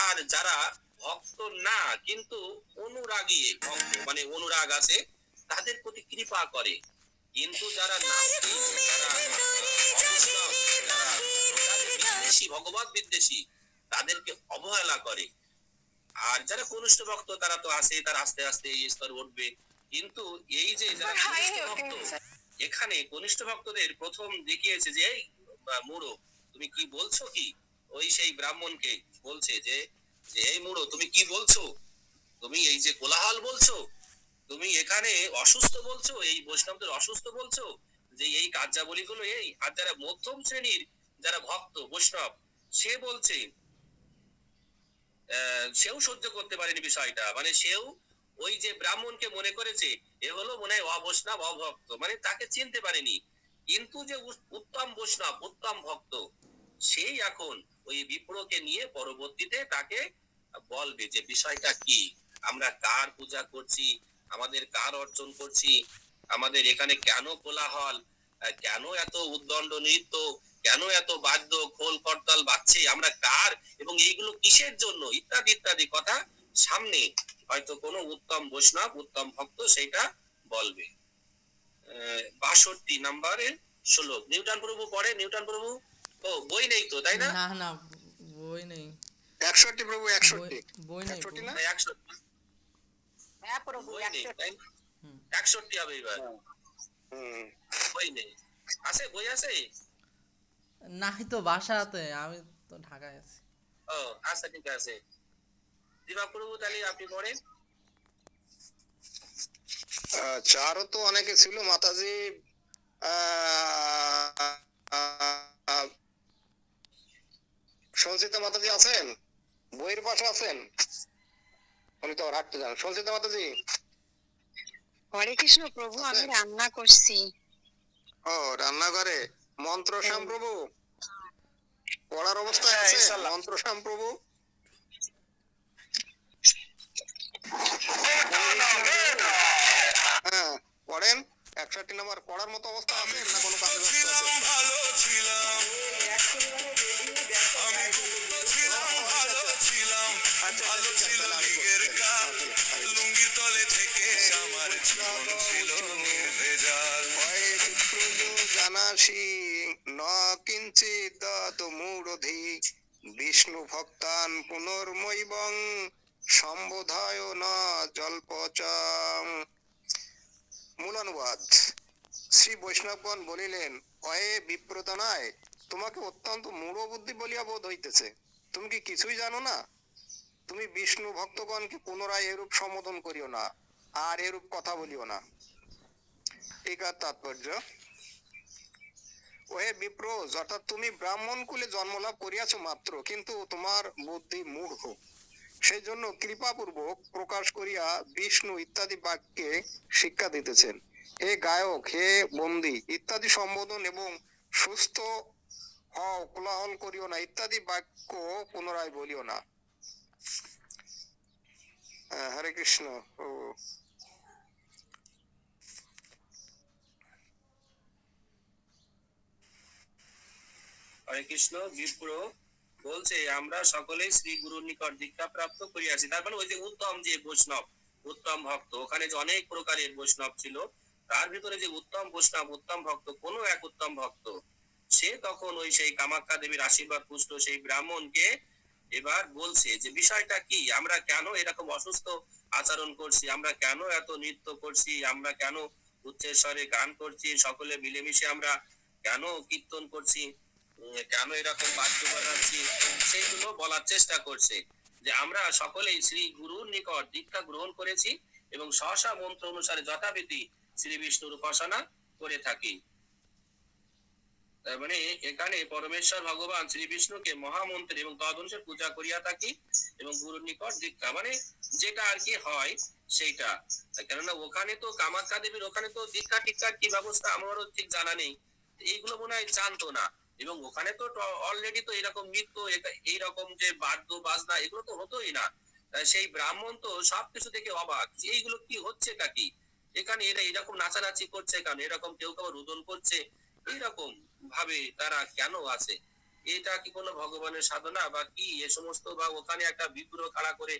আর যারা ভক্ত না কিন্তু অনুরাগী ভক্ত, মানে অনুরাগ আছে, তাদের প্রতি কৃপা করে। কিন্তু যারা নাস্তিক, যারা অবৈষ্ণব, যারা বিদ্বেষী, ভগবত বিদ্বেষী, তাদেরকে অবহেলা করে। আর যারা কনিষ্ঠ ভক্ত তারা তো আছে, তারা আস্তে আস্তে এই স্তরে উঠবে। কিন্তু এই যে যারা কনিষ্ঠ ভক্ত, এখানে কনিষ্ঠ ভক্তদের প্রথম দেখিয়েছে যে এই মুড়ো তুমি কি বলছো কি, ওই সেই ব্রাহ্মণকে বলছে যে যে এই মুড়ো তুমি কি বলছো, তুমি এই যে কোলাহল বলছো, তুমি এখানে অসুস্থ বলছো, এই বৈষ্ণবদের অসুস্থ বলছো, যে এই কার্যাবলীগুলো এই। আর যারা মধ্যম শ্রেণীর যারা ভক্ত বৈষ্ণব, সে বলছে সেও সহ্য করতে পারেনি বিষয়টা, মানে সেও ওই যে ব্রাহ্মণকে মনে করেছে এ হলো মনে হয় অবৈষ্ণব, অভক্ত, মানে তাকে চিনতে পারেনি। কিন্তু যে উত্তম বৈষ্ণব, উত্তম ভক্ত, সেই এখন ওই বিপ্রকে নিয়ে পরবর্তীতে তাকে বলবে যে বিষয়টা কি, আমরা কার পূজা করছি, আমাদের কার অর্জন করছি, আমাদের এখানে কেন কোলাহল, কেন এত উদ্দণ্ড নৃত্য, কেন এত বাদ্য খোল করতাল বাজছে, আমরা কার এবং এইগুলো কিসের জন্য, ইত্যাদি ইত্যাদি কথা সামনে হয়তো কোনো উত্তম বৈষ্ণব, উত্তম ভক্ত সেটা বলবে। 62 নম্বরের শ্লোক নিউটন প্রভু পড়ে। নিউটন প্রভু, ও বই নেই তো তাই না? না না, বই নেই। 61 প্রভু, 61 বই নেই 61 প্রভু। না? 61 হ্যাঁ প্রভু, বই নেই 100 তাই না? হুম। 61 হবে এবার। হুম। বই নেই, আছে বই আছে? নাই তো বাসাতে, আমি তো ঢাকায় আছি। ও আচ্ছা ঠিক আছে। দিবা প্রভু তাহলে আপনি পড়েন। আচ্ছা, আরো তো অনেকে ছিল মাতাজি। সঞ্চিতা মাতাজি আছেন? বইয়ের পাশে আছেন? উনি তো রাখতে যান। সঞ্চিতা মাতাজি। হরে কৃষ্ণ প্রভু, আমি রান্না করছি। ও, রান্নাঘরে মন্ত্র শ্যাম প্রভু পড়ার অবস্থায় আছে? মন্ত্র শ্যাম প্রভু হ্যাঁ পড়েন। 61 নম্বর পড়ার মতো অবস্থা আছে না কোনো কাজে ব্যস্ত আছে? ভালো ছিলাম, আমি মুক্ত ছিলাম, ভালো ছিলাম, ভালো ছিল দিগের কাল, লুঙ্গির তলে থেকে আমার জীবন ছিল নির্ভেজাল। জানাসি ন কিঞ্চিৎ দত মূঢ়ধি বিষ্ণু ভক্তান পুনর্মৈবং সম্বোধায় ন জল্পচং। মূলানুবাদ। শ্রী বৈষ্ণবগণ বলিলেন, অয়ে বিপ্রতনায়, তোমাকে অত্যন্ত মূঢ় বুদ্ধি বলিয়া বোধ হইতেছে। তুমি কি কিছুই জানো না? তুমি বিষ্ণু ভক্তগণকে পুনরায় এরূপ সম্বোধন করিও না, আর এরূপ কথা বলিও না। টিকার তাৎপর্য, ওহে বিপ্র, অর্থাৎ তুমি ব্রাহ্মণ কুলে জন্মলাভ করিয়াছ মাত্র, কিন্তু তোমার বুদ্ধি মূঢ়। সেই জন্য কৃপাপূর্বক প্রকাশ করিয়া বিষ্ণু ইত্যাদি বাক্যে শিক্ষা দিতেছেন। হে গায়ক, হে বন্দী ইত্যাদি সম্বোধন এবং সুস্থ হও, কোলাহল করিও না ইত্যাদি বাক্য পুনরায় বলিও না। হরে কৃষ্ণ। ও হরে কৃষ্ণ। বিপ্র বলছে আমরা সকলেই শ্রী গুরুর নিকট দীক্ষা প্রাপ্ত করিয়াছি। তার মানে ওই যে উত্তম যে বৈষ্ণব, উত্তম ভক্ত, ওখানে যে অনেক প্রকারের বৈষ্ণব ছিল, তার ভিতরে যে উত্তম বৈষ্ণব, উত্তম ভক্ত, কোন এক উত্তম ভক্ত, সে তখন ওই সেই কামাখ্যা দেবীর আশীর্বাদ পুষ্ট সেই ব্রাহ্মণকে এবার বলছে যে বিষয়টা কি, আমরা কেন এরকম অসুস্থ আচরণ করছি, আমরা কেন এত নৃত্য করছি, আমরা কেন উচ্চস্বরে গান করছি, সকলে মিলেমিশে আমরা কেন কীর্তন করছি, কেন এরকম বাদ্য বাজাচ্ছি, সেইগুলো বলার চেষ্টা করছে। যে আমরা সকলেই শ্রী গুরুর নিকট দীক্ষা গ্রহণ করেছি এবং সহসা মন্ত্র অনুসারে যথাবিধি শ্রী বিষ্ণুর উপাসনা করে থাকি। তার মানে এখানে পরমেশ্বর ভগবান শ্রী বিষ্ণুকে মহামন্ত্রে এবং তদনুসারে পূজা করিয়া থাকি এবং গুরুর নিকট দীক্ষা, মানে যেটা আর কি হয় সেইটা। কেননা ওখানে তো কামাখ্যা দেবীর ওখানে তো দীক্ষা টিক্ষার কি ব্যবস্থা আমারও ঠিক জানা নেই, এইগুলো মনে হয় জানতো না। এবং ওখানে তো অলরেডি তো এরকম নৃত্য, এইরকম যে বাদ্য বাজনা এগুলো তো হতোই না। সেই ব্রাহ্মণ তো সবকিছু থেকে অবাক যে এইগুলো কি হচ্ছেটা কি, এখানে এরা এরকম নাচানাচি করছে কেন, এরকম কেউ কেউ রোদন করছে, এইরকম ভাবে তারা কেন আছে। এটা কি কোনো ভগবানের সাধনা বা কি এ সমস্ত, বা ওখানে একটা বিগ্রহ খাড়া করে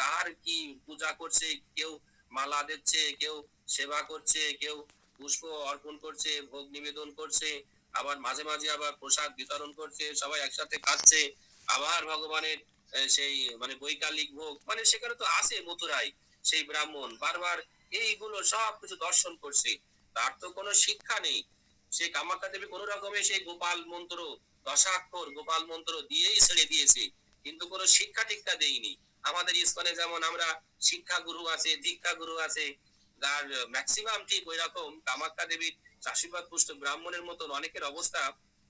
কার কি পূজা করছে, কেউ মালা দিচ্ছে, কেউ সেবা করছে, কেউ পুষ্প অর্পণ করছে, ভোগ নিবেদন করছে, আবার মাঝে মাঝে আবার প্রসাদ বিতরণ করছে, সবাই একসাথে খাচ্ছে, আবার ভগবানের সেই মানে বৈকালিক ভোগ, মানে সেখানে তো আসে মথুরায় সেই ব্রাহ্মণ বারবার এইগুলো সব কিছু দর্শন করছে, তার তো কোনো শিক্ষা নেই। সে কামাখ্যা দেবী কোন রকমে সেই গোপাল মন্ত্র, দশাক্ষর গোপাল মন্ত্র দিয়েই ছেড়ে দিয়েছে, কিন্তু কোনো শিক্ষা টিক্ষা দেয়নি। আমাদের ইসকনে যেমন আমরা শিক্ষা গুরু আছে, দীক্ষা গুরু আছে, যার ম্যাক্সিমাম ঠিক ওই রকম কামাখ্যা দেবীর আশীর্বাদ পুষ্ট ব্রাহ্মণের মতন অনেকের অবস্থা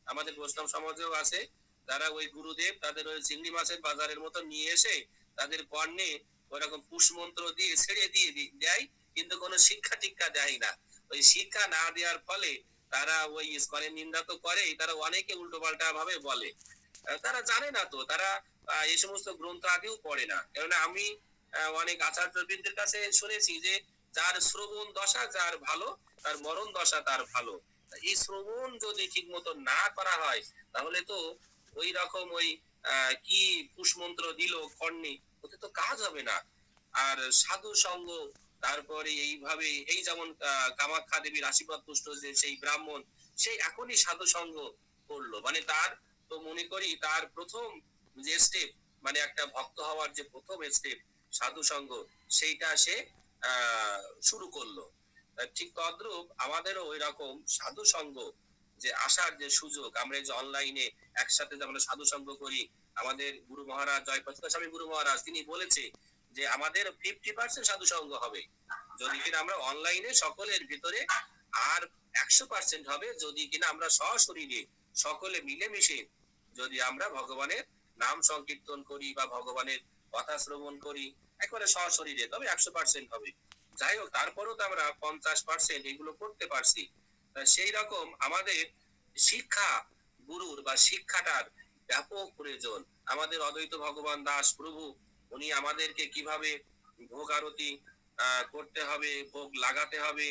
আমাদের বৈষ্ণব সমাজেও আছে। তারা ওই গুরুদেব তাদের ওই চিংড়ি মাছের বাজারের মতো নিয়ে এসে তাদের কর্ণে ওইরকম পুষ মন্ত্র দিয়ে ছেড়ে দিয়ে দেয়, কিন্তু কোনো শিক্ষা টিক্ষা দেয় না। ওই শিক্ষা না দেওয়ার ফলে তারা ওই ইসকনের নিন্দা তো করেই, তারা অনেকে উল্টো পাল্টা ভাবে বলে। তারা জানে না তো, তারা এই সমস্ত গ্রন্থ আদিও পড়ে না। কেননা আমি অনেক আচার্যবৃন্দের কাছে শুনেছি যে যার শ্রবণ দশা যার ভালো, তার মরণ দশা তার ভালো। এই শ্রবণ যদি ঠিক মতো না করা হয়, তাহলে তো ওই রকম ওই কি পুষ্মন্ত্র দিল কর্ণে, ওতে তো কাজ হবে না। আর সাধু সঙ্গ, তারপরে এইভাবে এই যেমন কামাখ্যা দেবীর আশীর্বাদ পুষ্ট যে সেই ব্রাহ্মণ, সেই এখনই সাধু সঙ্গ করলো, মানে তার তো মনে করি তার প্রথম যে স্টেপ, মানে একটা ভক্ত হওয়ার যে প্রথম স্টেপ সাধু সঙ্গ, সেইটা সে শুরু করলো। ঠিক তদ্রূপ আমাদেরও ওই রকম সাধু সঙ্গ যে আসার যে সুযোগ, আমরা এই যে অনলাইনে একসাথে যে আমরা সাধু সঙ্গ করি, আমাদের গুরু মহারাজ জয়প্রকাশ স্বামী গুরু মহারাজ তিনি বলেছে যে আমাদের 50% সাধু সঙ্গ হবে যদি কিনা আমরা অনলাইনে সকলের ভিতরে, আর 100% হবে যদি কিনা আমরা সশরীরে সকলে মিলেমিশে যদি আমরা ভগবানের নাম সংকীর্তন করি বা ভগবানের কথা শ্রবণ করি একবারে সশরীরে, তবে 100% হবে। যাই হোক, তারপরেও তো আমরা 50% এগুলো করতে পারছি। সেই রকম আমাদের শিক্ষা গুরুর বা শিক্ষাটার ব্যাপক প্রয়োজন। আমাদের অদ্বৈত ভগবান দাস প্রভু উনি আমাদেরকে কিভাবে ভোগ আরতি করতে হবে, ভোগ লাগাতে হবে,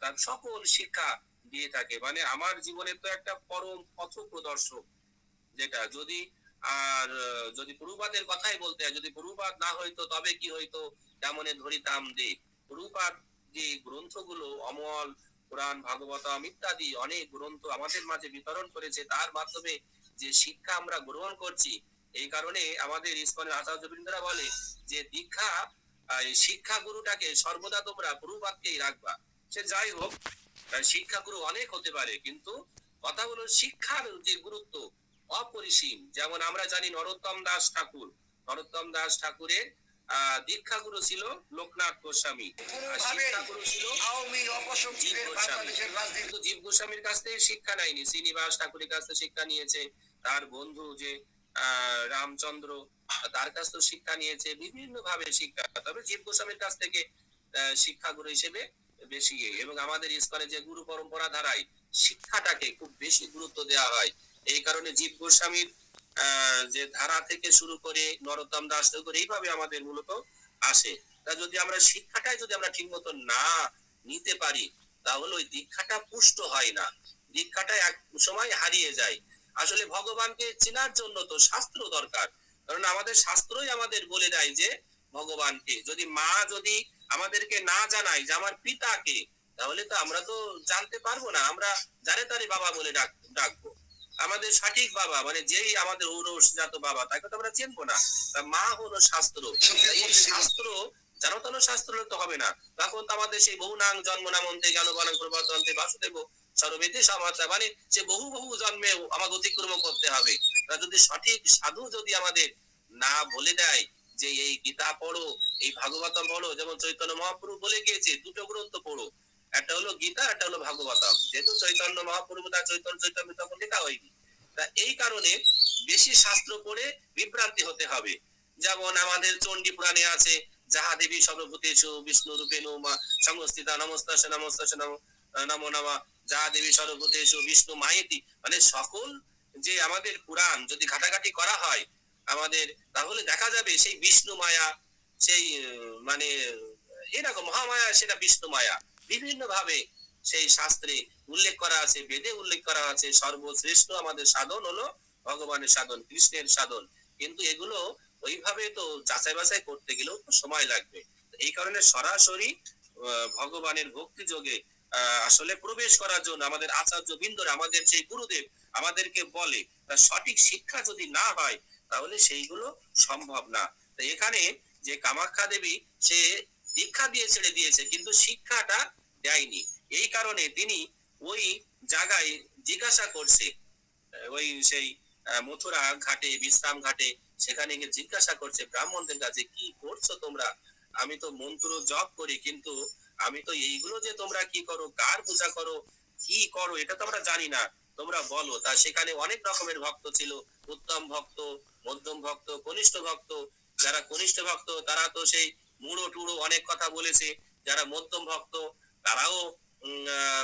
তার সকল শিক্ষা দিয়ে থাকে। মানে আমার জীবনের তো একটা পরম পথ প্রদর্শক, যেটা যদি আর যদি প্রভুপাদের কথাই বলতে হয়, যদি প্রভুপাদ না হইতো তবে কি হইতো, তেমনে ধরিতাম দে। প্রভুপাদ যে গ্রন্থগুলো অমল পুরাণ ভাগবতম ইত্যাদি অনেক গ্রন্থ আমাদের মাঝে বিতরণ করেছে, তার মাধ্যমে যে শিক্ষা আমরা গ্রহণ করছি, এই কারণে আমাদের ইসকনের আচার্যবৃন্দরা বলে যে দীক্ষা শিক্ষা গুরুটাকে সর্বদা তোমরা প্রভুপাদকেই রাখবা। সে যাই হোক, শিক্ষাগুরু অনেক হতে পারে, কিন্তু কথা হলো শিক্ষার যে গুরুত্ব অপরিসীম। যেমন আমরা জানি নরোত্তম দাস ঠাকুর, নরোত্তম দাস ঠাকুরের দীক্ষাগুরু ছিল লোকনাথ গোস্বামী, আর শিক্ষাগুরু ছিল জীব গোস্বামী। কিন্তু জীব গোস্বামীর কাছ থেকে শিক্ষা নেয়নি, শ্রীনিবাস ঠাকুরের কাছ থেকে শিক্ষা নিয়েছে, তার বন্ধু যে রামচন্দ্র তার কাছ থেকে শিক্ষা নিয়েছে, বিভিন্ন ভাবে শিক্ষা, তবে জীব গোস্বামীর কাছ থেকে শিক্ষাগুরু হিসেবে বেশি। এবং আমাদের ইসকনে যে গুরু পরম্পরা ধারায় শিক্ষাটাকে খুব বেশি গুরুত্ব দেওয়া হয়, এই কারণে জীব গোস্বামীর যে ধারা থেকে শুরু করে নরোত্তম দাস করে এইভাবে আমাদের মূলত আসে। তা যদি আমরা শিক্ষাটাই যদি আমরা ঠিক মতো না নিতে পারি, তাহলে ওই দীক্ষাটা পুষ্ট হয় না, দীক্ষাটা এক সময় হারিয়ে যায়। আসলে ভগবানকে চেনার জন্য তো শাস্ত্র দরকার, কারণ আমাদের শাস্ত্রই আমাদের বলে দেয় যে ভগবানকে, যদি মা যদি আমাদেরকে না জানায় যে আমার পিতাকে, তাহলে তো আমরা তো জানতে পারবো না, আমরা যারে তারে বাবা বলে ডাকবো। আমাদের সঠিক বাবা মানে যেই আমাদের ঔরসজাত বাবা, তাকে তো আমরা চিনবো না। মা হলো শাস্ত্র, এই শাস্ত্র জানতানো শাস্ত্র তো হবে না, তখন তো আমাদের সেই বহু নাং জন্ম নামন্তে জ্ঞানবানাং প্রবর্তন্তে বাসুদেব সর্বেতে সমাচার, মানে সে বহু বহু জন্মে আমাকে অতিক্রম করতে হবে। তা যদি সঠিক সাধু যদি আমাদের না বলে দেয় যে এই গীতা পড়ো, এই ভাগবতম পড়ো, যেমন চৈতন্য মহাপ্রভু বলে গিয়েছে দুটো গ্রন্থ পড়ো, একটা হলো গীতা, একটা হলো ভাগবতম, যেহেতু চৈতন্য মহাপ্রভু তার চৈতন্য চৈতন্য তখন লেখা হয়নি। তা এই কারণে বেশি শাস্ত্র পড়ে বিভ্রান্তি হতে হবে। যেমন আমাদের চণ্ডী পুরাণে আছে যাহা দেবী সর্বভূতেষু বিষ্ণু রূপেণ মা সংস্থিতা নমস্তাসে নমস্তাসে নমো নমঃ, যাহা দেবী সর্বভূতেষু বিষ্ণু মায়েতি, মানে সকল যে আমাদের পুরাণ যদি ঘাটাঘাটি করা হয় আমাদের, তাহলে দেখা যাবে সেই বিষ্ণু মায়া, সেই মানে এরকম মহামায়া, সেটা বিষ্ণু মায়া বিভিন্ন ভাবে সেই শাস্ত্রে উল্লেখ করা আছে, বেদে উল্লেখ করা আছে সর্বশ্রেষ্ঠ আমাদের সাধন হলো ভগবানের সাধন, কৃষ্ণের সাধন। কিন্তু এগুলো ওইভাবে তো যাচাই বাছাই করতে গেলেও তো সময় লাগবে। এই কারণে সরাসরি ভগবানের ভক্তি যোগে আসলে প্রবেশ করার জন্য আমাদের আচার্য বৃন্দরা, আমাদের সেই গুরুদেব আমাদেরকে বলে, তার সঠিক শিক্ষা যদি না হয় তাহলে সেইগুলো সম্ভব না। তো এখানে যে কামাখ্যা দেবী সে দীক্ষা দিয়ে ছেড়ে দিয়েছে কিন্তু শিক্ষাটা দেয়নি। এই কারণে তিনি ওই জায়গায় জিজ্ঞাসা করছে, ওই সেই মথুরা ঘাটে, বিশ্রাম ঘাটে, সেখানে গিয়ে জিজ্ঞাসা করছে ব্রাহ্মণদের কাছে, কি করছো তোমরা? আমি তো মন্ত্র জপ করি, কিন্তু আমি তো এইগুলো যে তোমরা কি করো, কার পূজা করো, কি করো, এটা তো আমরা জানি না, তোমরা বলো। তা সেখানে অনেক রকমের ভক্ত ছিল, উত্তম ভক্ত, মধ্যম ভক্ত, কনিষ্ঠ ভক্ত। যারা কনিষ্ঠ ভক্ত তারা তো সেই মুড়ো টুড়ো অনেক কথা বলেছে, যারা মধ্যম ভক্ত তারাও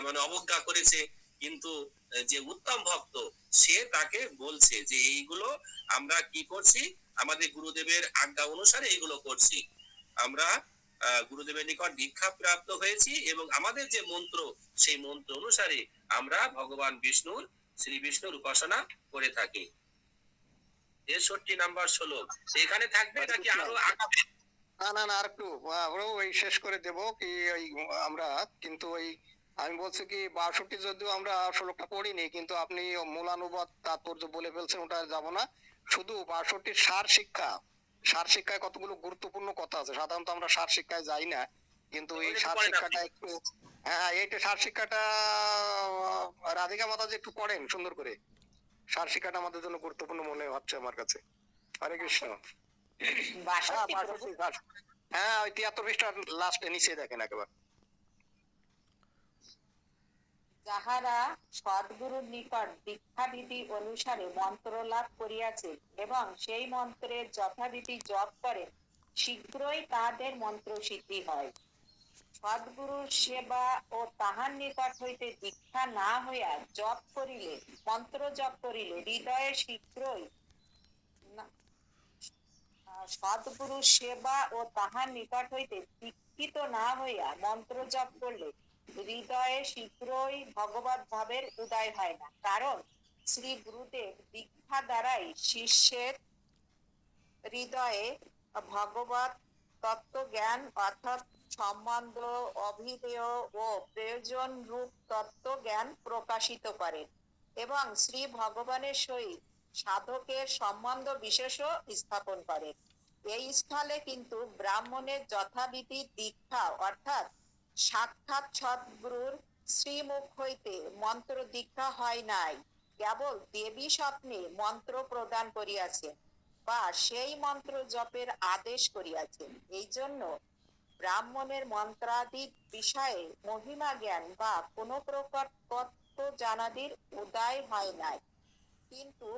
মানে অবজ্ঞা করেছে, কিন্তু যে উত্তম ভক্ত সে তাকে বলছে যে এইগুলো আমরা কি করছি, আমাদের গুরুদেবের আজ্ঞা অনুসারে এইগুলো করছি। আমরা গুরুদেবের নিকট দীক্ষা প্রাপ্ত হয়েছি এবং আমাদের যে মন্ত্র, সেই মন্ত্র অনুসারে আমরা ভগবান বিষ্ণুর, শ্রী বিষ্ণুর উপাসনা করে থাকি। 63 নাম্বার শ্লোক এখানে থাকবে নাকি আরো আগাবে? না না না, আর একটু আমরাও ওই শেষ করে দেব কি ওই আমরা, কিন্তু ওই আমি বলছি কি 62 যদিও আমরা শ্লোকটা পড়িনি, কিন্তু আপনি মূলানুবাদ তাৎপর্য বলে ফেলছেন, ওটা যাব না। শুধু 62 সার শিক্ষা, সার শিক্ষায় কতগুলো গুরুত্বপূর্ণ কথা আছে, সাধারণত আমরা সার শিক্ষায় যাই না, কিন্তু এই সার শিক্ষাটা একটু, হ্যাঁ এইটা সার শিক্ষাটা রাধিকা মাতাজি একটু পড়েন সুন্দর করে। সার শিক্ষাটা আমাদের জন্য গুরুত্বপূর্ণ মনে হচ্ছে আমার কাছে। হরে কৃষ্ণ। হ্যাঁ ওই 73 পৃষ্ঠার লাস্টে নিচে দেখেন একেবারে। যাহারা সদ্গুরুর নিকট দীক্ষাবিধি অনুসারে মন্ত্র লাভ করিয়াছে এবং সেই মন্ত্রের যথাবিধি জপ করে, শীঘ্রই তাহাদের মন্ত্র সিদ্ধি হয়। সদ্গুরুর সেবা ও তাহার নিকট হইতে দীক্ষা না হইয়া জপ করিলে, মন্ত্র জপ করিলে হৃদয়ে শীঘ্রই সদ্গুরুর সেবা ও তাহার নিকট হইতে দীক্ষিত না হইয়া মন্ত্র জপ করলে হৃদয়ে শীঘ্রই ভগবত ভাবের উদয় হয় না। কারণ শ্রী গুরুদেব দীক্ষা দ্বারাই শিষ্যের হৃদয়ে ভগবত তত্ত্ব জ্ঞান অর্থাৎ সম্বন্ধ, অভিধেয় ও প্রয়োজন রূপ তত্ত্ব জ্ঞান প্রকাশিত করেন এবং শ্রী ভগবানের সহিত সাধকের সম্বন্ধ বিশেষও স্থাপন করেন। এই স্থলে কিন্তু ব্রাহ্মণের যথাবিধি দীক্ষা অর্থাৎ সাক্ষাৎ সদ্গুরুর শ্রীমুখ হইতে মন্ত্র দীক্ষা হয় নাই, কেবল দেবী স্বপ্নে মন্ত্র প্রদান করিয়াছেন বা সেই মন্ত্র জপের আদেশ করিয়াছেন। এই জন্য ব্রাহ্মণের মন্ত্রাদির বিষয়ে মহিমা জ্ঞান বা কোনো প্রকার তত্ত্ব জানাদির উদয় হয় নাই। কিন্তু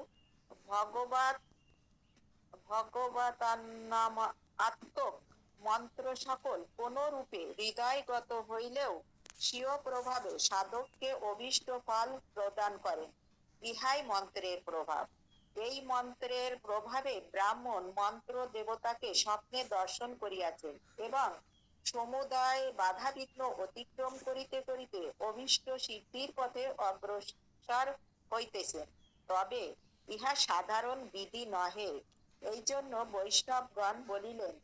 ভগবতাত্মক মন্ত্র সকল কোন রূপে হৃদয়গত হইলেও স্বীয় প্রভাবে সাধককে অভীষ্ট ফল প্রদান করেন। ইহাই মন্ত্রের প্রভাব। এই মন্ত্রের প্রভাবে ব্রাহ্মণ মন্ত্র দেবতাকে স্বপ্নে দর্শন করিয়াছেন এবং সমুদয় বাধা বিঘ্ন অতিক্রম করিতে করিতে অভীষ্ট সিদ্ধির পথে অগ্রসর হইতেছেন। তবে ইহা সাধারণ বিধি নহে। এই জন্য বৈষ্ণবগণ বলিলেন,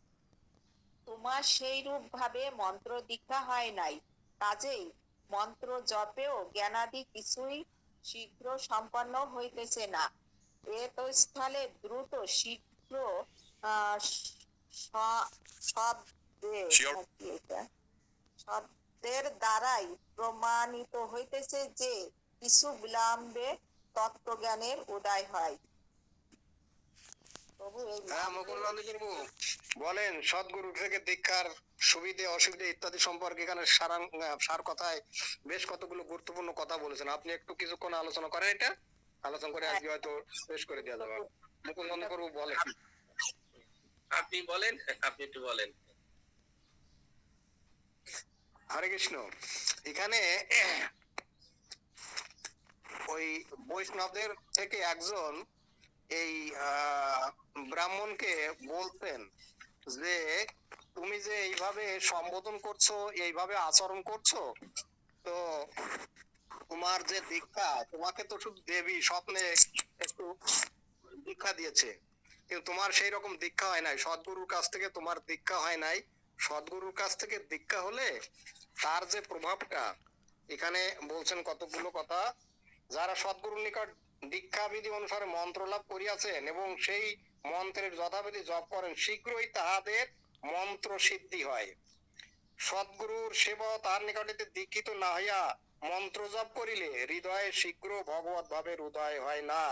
তোমার সেই রূপ ভাবে মন্ত্র দীক্ষা হয় নাই, কাজেই মন্ত্র জপেও জ্ঞানাদি কিছুই শীঘ্র সম্পন্ন হইতেছে না। এত স্থলে দ্রুত শীঘ্র শব্দের দ্বারাই প্রমাণিত হইতেছে যে কিছু বিলম্বে তত্ত্বজ্ঞানের উদয় হয়। বলেন সদ্গুরু থেকে দীক্ষার সুবিধে অসুবিধে ইত্যাদি সম্পর্কে এখানে সার কথায় বেশ কতগুলো গুরুত্বপূর্ণ কথা বলেছেন। আপনি একটু কিছুক্ষণ আলোচনা করেন, এটা আলোচনা করে আজকে হয়তো শেষ করে দেওয়া যাবে। মুকুল নন্দ প্রভু বলেন। আপনি বলেন, আপনি একটু বলেন। হরে কৃষ্ণ। এখানে ওই বৈষ্ণবদের থেকে একজন এই ব্রাহ্মণকে বলতেন যে তুমি যে এইভাবে সম্বোধন করছো, এইভাবে আচরণ করছো, তো তোমার যে দীক্ষা, তোমাকে তো শুধু দেবী স্বপ্নে একটু দীক্ষা দিয়েছে, কিন্তু তোমার সেই রকম দীক্ষা হয় নাই। সদ্গুরুর কাছ থেকে তোমার দীক্ষা হয় নাই। সদ্গুরুর কাছ থেকে দীক্ষা হলে তার যে প্রভাবটা, এখানে বলছেন কতগুলো কথা। যারা সদ্গুরুর নিকট দীক্ষা বিধি অনুসারে মন্ত্র লাভ করিয়াছেন এবং সেই মন্ত্রের যথাবিধি জপ করেন, শীঘ্রই তাহাদের মন্ত্র সিদ্ধি হয়। সদ্গুরুর সেবা তার নিকটে দীক্ষিত না হইয়া মন্ত্র জপ করিলে হৃদয়ে শীঘ্র ভগবত ভাবের উদয় হয় না।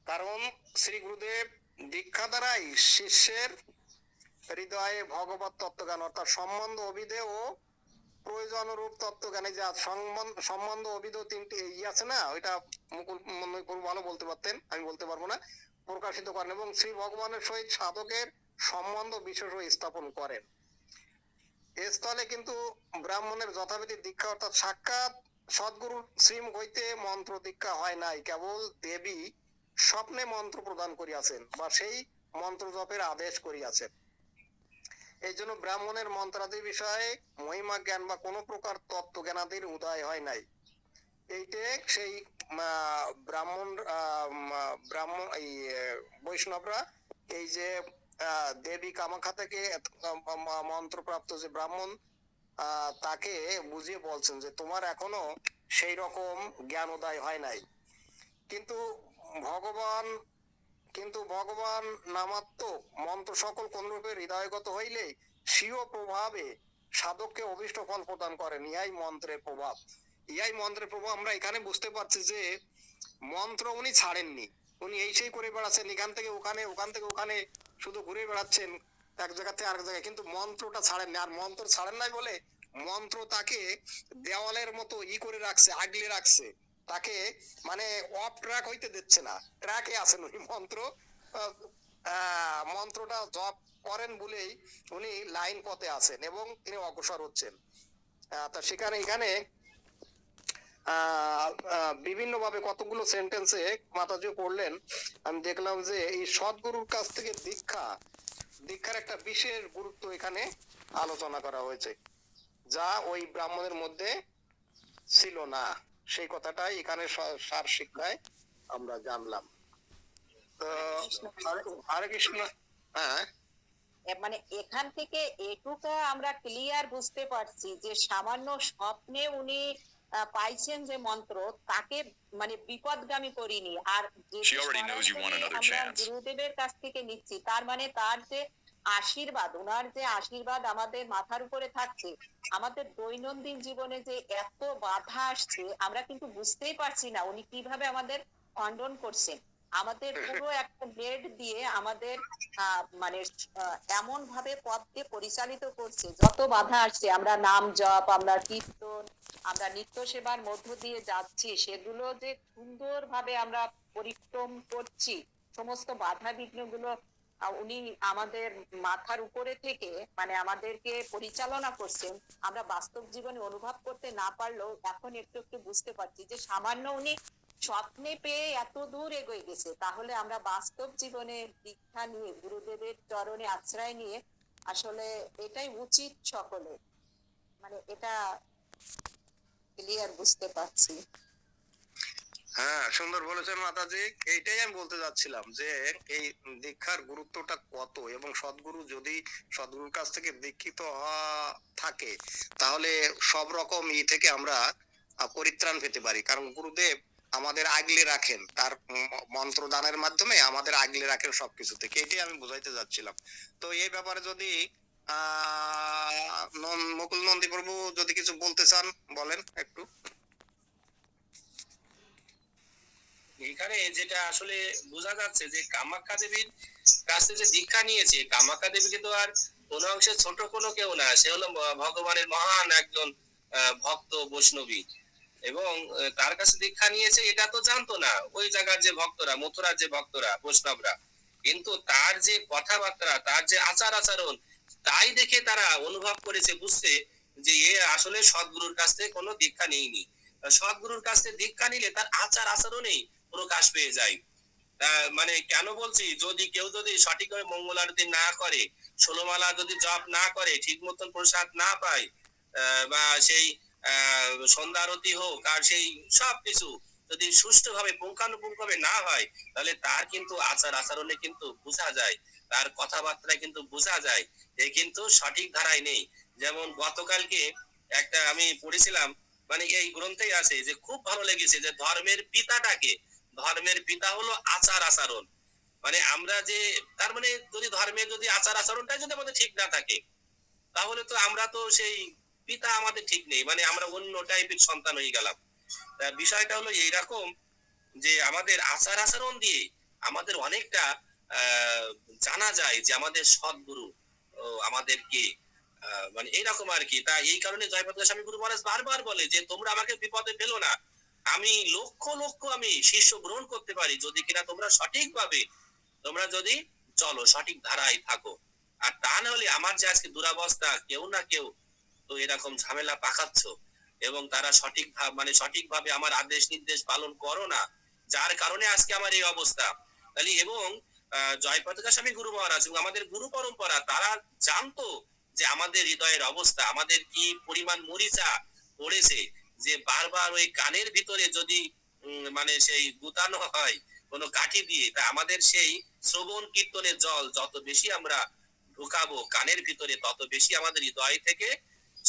কারণ শ্রী গুরুদেব দীক্ষা দ্বারাই শিষ্যের হৃদয়ে ভগবত তত্ত্বজ্ঞান অর্থাৎ সম্বন্ধ অভিধে ও প্রয়োজন রূপ তত্ত্বজ্ঞানে যা সম্বন্ধ অভিধ তিনটি আছে না, ওইটা মুকুল মন্ডল ভালো বলতে পারতেন, আমি বলতে পারবো না, প্রকাশিত করেন এবং শ্রী ভগবানের সহিত সাধকের সম্বন্ধ বিশেষ স্থাপন করেন। স্থলে কিন্তু ব্রাহ্মণের যথাবিধি দীক্ষা অর্থাৎ সাক্ষাৎ সদ্গুরুর শ্রীমুখ হইতে মন্ত্র দীক্ষা হয় নাই, কেবল দেবী স্বপ্নে মন্ত্র প্রদান করিয়াছেন বা সেই মন্ত্র জপের আদেশ করিয়াছেন। এই জন্য ব্রাহ্মণের মন্ত্রাদির বিষয়ে মহিমা জ্ঞান বা কোনো প্রকার তত্ত্ব জ্ঞানাদির উদয় হয় নাই। এইটা সেই ব্রাহ্মণ এই বৈষ্ণবরা এই যে দেবী কামাখ্যা থেকে মন্ত্রপ্রাপ্ত যে ব্রাহ্মণ তাকে বুঝিয়ে বলছেন যে তোমার এখনো সেই রকম জ্ঞান উদয় হয় নাই। কিন্তু ভগবান নামাত্মক মন্ত্র সকল কোন রূপে হৃদয়গত হইলে স্বীয় প্রভাবে সাধককে অভিষ্ট ফল প্রদান করেন। ইহাই মন্ত্রের প্রভাব। আমরা এখানে বুঝতে পারছি যে মন্ত্র উনি ছাড়েননি, উনি এই সেই করে বেড়াচ্ছেন, এখান থেকে ওখানে, ওখান থেকে ওখানে শুধু ঘুরে বেড়াচ্ছেন এক জায়গা থেকে আরেক জায়গায়, কিন্তু মন্ত্রটা ছাড়েননি। আর মন্ত্র ছাড়েন নাই বলে মন্ত্র তাকে দেওয়ালের মতো করে রাখছে, আগলে রাখছে, তাকে মানে অফ ট্র্যাক হইতে দিচ্ছে না, ট্র্যাকে আছেন উনি। মন্ত্রটা জপ করেন বলেই উনি লাইন পথে আছেন এবং তিনি অগ্রসর হচ্ছেন। তা সেখানে এখানে বিভিন্ন ভাবে কতগুলো সেন্টেন্সে মাতাজি পড়লেন, আমি দেখলাম যে এই সদ্গুরুর কাছ থেকে দীক্ষার একটা বিশেষ গুরুত্ব এখানে আলোচনা করা হয়েছে, যা ওই ব্রাহ্মণের মধ্যে ছিল না। সেই কথাটাই এখানে সার শিক্ষায় আমরা জানলাম। তো হরে কৃষ্ণ। হ্যাঁ, মানে এখান থেকে এটুকু আমরা ক্লিয়ার বুঝতে পারছি যে সামান্য স্বপ্নে উনি পাইছেন যে মন্ত্র, তাকে মানে বিপদগামী করিনি। আর যে আমরা গুরুদেবের কাছ থেকে নিচ্ছি, তার মানে তার যে আশীর্বাদ, ওনার যে আশীর্বাদ আমাদের মাথার উপরে থাকছে, আমাদের দৈনন্দিন জীবনে যে এত বাধা আসছে আমরা কিন্তু বুঝতেই পারছি না উনি কিভাবে আমাদের খণ্ডন করছেন। আমাদের পুরো একটা নেট দিয়ে আমাদের মানে এমন ভাবে পথকে পরিচালিত করছে, যত বাধা আসছে, আমরা নাম জপ, আমরা কীর্তন, আমরা নিত্য সেবার মধ্য দিয়ে যাচ্ছি, সেগুলো যে সুন্দর ভাবে আমরা পরিক্রম করছি, সমস্ত বাধা বিঘ্ন গুলো উনি আমাদের মাথার উপরে থেকে মানে আমাদেরকে পরিচালনা করছেন। আমরা বাস্তব জীবনে অনুভব করতে না পারলেও এখন একটু একটু বুঝতে পারছি যে সামান্য উনি স্বপ্নে পেয়ে এত দূর এগিয়ে গেছে, তাহলে আমরা বাস্তব জীবনে দীক্ষা নিয়ে গুরুদেবের চরণে আশ্রয় নিয়ে আসলে এটাই উচিত সকলে, মানে এটা ক্লিয়ার বুঝতে পারছি। হ্যাঁ, সুন্দর বলেছেন মাতাজি। এইটাই আমি বলতে যাচ্ছিলাম যে এই দীক্ষার গুরুত্বটা কত, এবং সদ্গুরুর কাছ থেকে দীক্ষিত হওয়া থাকে তাহলে সব রকম থেকে আমরা পরিত্রাণ পেতে পারি। কারণ গুরুদেব আমাদের আগলে রাখেন, তার মন্ত্র দানের মাধ্যমে আমাদের আগলে রাখেন সবকিছু থেকে। এটাই আমি বোঝাইতে যাচ্ছিলাম। তো এই ব্যাপারে যদি মুকুল নন্দী প্রভু যদি কিছু বলতে চান বলেন একটু। এখানে যেটা আসলে বোঝা যাচ্ছে যে কামাখ্যা দেবীর কাছে যে দীক্ষা নিয়েছে, কামাখ্যা দেবীকে তো আর কোনো অংশে ছোট কোনো কেউ না, সে হলো ভগবানের মহান একজন ভক্ত বৈষ্ণবী, এবং তার কাছে দীক্ষা নিয়েছে এটা তো জানতো না ওই জায়গার যে ভক্তরা, মথুরার যে ভক্তরা বৈষ্ণবরা, কিন্তু তার যে কথাবার্তা, তার যে আচার আচরণ, তাই দেখে তারা অনুভব করেছে, বুঝছে যে এ আসলে সদ্গুরুর কাছ থেকে কোনো দীক্ষা নেয়নি। সদ্গুরুর কাছ থেকে দীক্ষা নিলে তার আচার আচরণেই প্রকাশ পেয়ে যায়। মানে কেন বলছি, কেউ যদি সঠিকভাবে মঙ্গল আরতি না করে, 16 মালা যদি জপ না করে, ঠিক মতন প্রসাদ না পায়, বা সেই সন্ধ্যা আরতি হোক আর সেই সব কিছু যদি সুষ্ঠুভাবে পুঙ্খানুপুঙ্খভাবে না হয়, তাহলে তার কিন্তু আচার আচরণে কিন্তু বোঝা যায়, তার কথাবার্তায় কিন্তু বোঝা যায় এ কিন্তু সঠিক ধারায় নেই। যেমন গতকালকে একটা আমি পড়েছিলাম, মানে এই গ্রন্থেই আছে যে খুব ভালো লেগেছে যে ধর্মের পিতাটাকে, ধর্মের পিতা হলো আচার আচরণ। মানে আমরা যে, তার মানে যদি ধর্মের যদি আচার আচরণটাই যদি আমাদের ঠিক না থাকে, তাহলে তো আমরা তো সেই পিতা আমাদের ঠিক নেই, মানে আমরা অন্য টাইপের সন্তান হয়ে গেলাম। তা বিষয়টা হলো এইরকম যে আমাদের আচার আচরণ দিয়ে আমাদের অনেকটা আহ জানা যায় যে আমাদের সদ্গুরু আমাদেরকে মানে এইরকম আর কি। তা এই কারণে জয়পদ স্বামী গুরু মহারাজ বারবার বলে যে তোমরা আমাকে বিপদে ফেলো না, আমি লক্ষ লক্ষ আমি শিষ্য গ্রহণ করতে পারি যদি কিনা তোমরা সঠিকভাবে, তোমরা যদি চলো সঠিক ধারায় থাকো। আর তা না হলে আমার যে আজকে দুরাবস্থা, কেউ না কেউ তো এরকম ঝামেলা পাকাচ্ছ এবং তারা মানে সঠিকভাবে আমার আদেশ নির্দেশ পালন করো না, যার কারণে আজকে আমার এই অবস্থা। তাহলে এবং জয়পতাকা স্বামী গুরু মহারাজ এবং আমাদের গুরু পরম্পরা তারা জানতো যে আমাদের হৃদয়ের অবস্থা, আমাদের কি পরিমাণ মরিচা পড়েছে, যে বারবার ওই কানের ভিতরে যদি মানে সেই গুতানো হয় কোনো কাঠি দিয়ে, তা আমাদের সেই শ্রবণ কীর্তনের জল যত বেশি আমরা ঢুকাবো কানের ভিতরে, তত বেশি আমাদের হৃদয় থেকে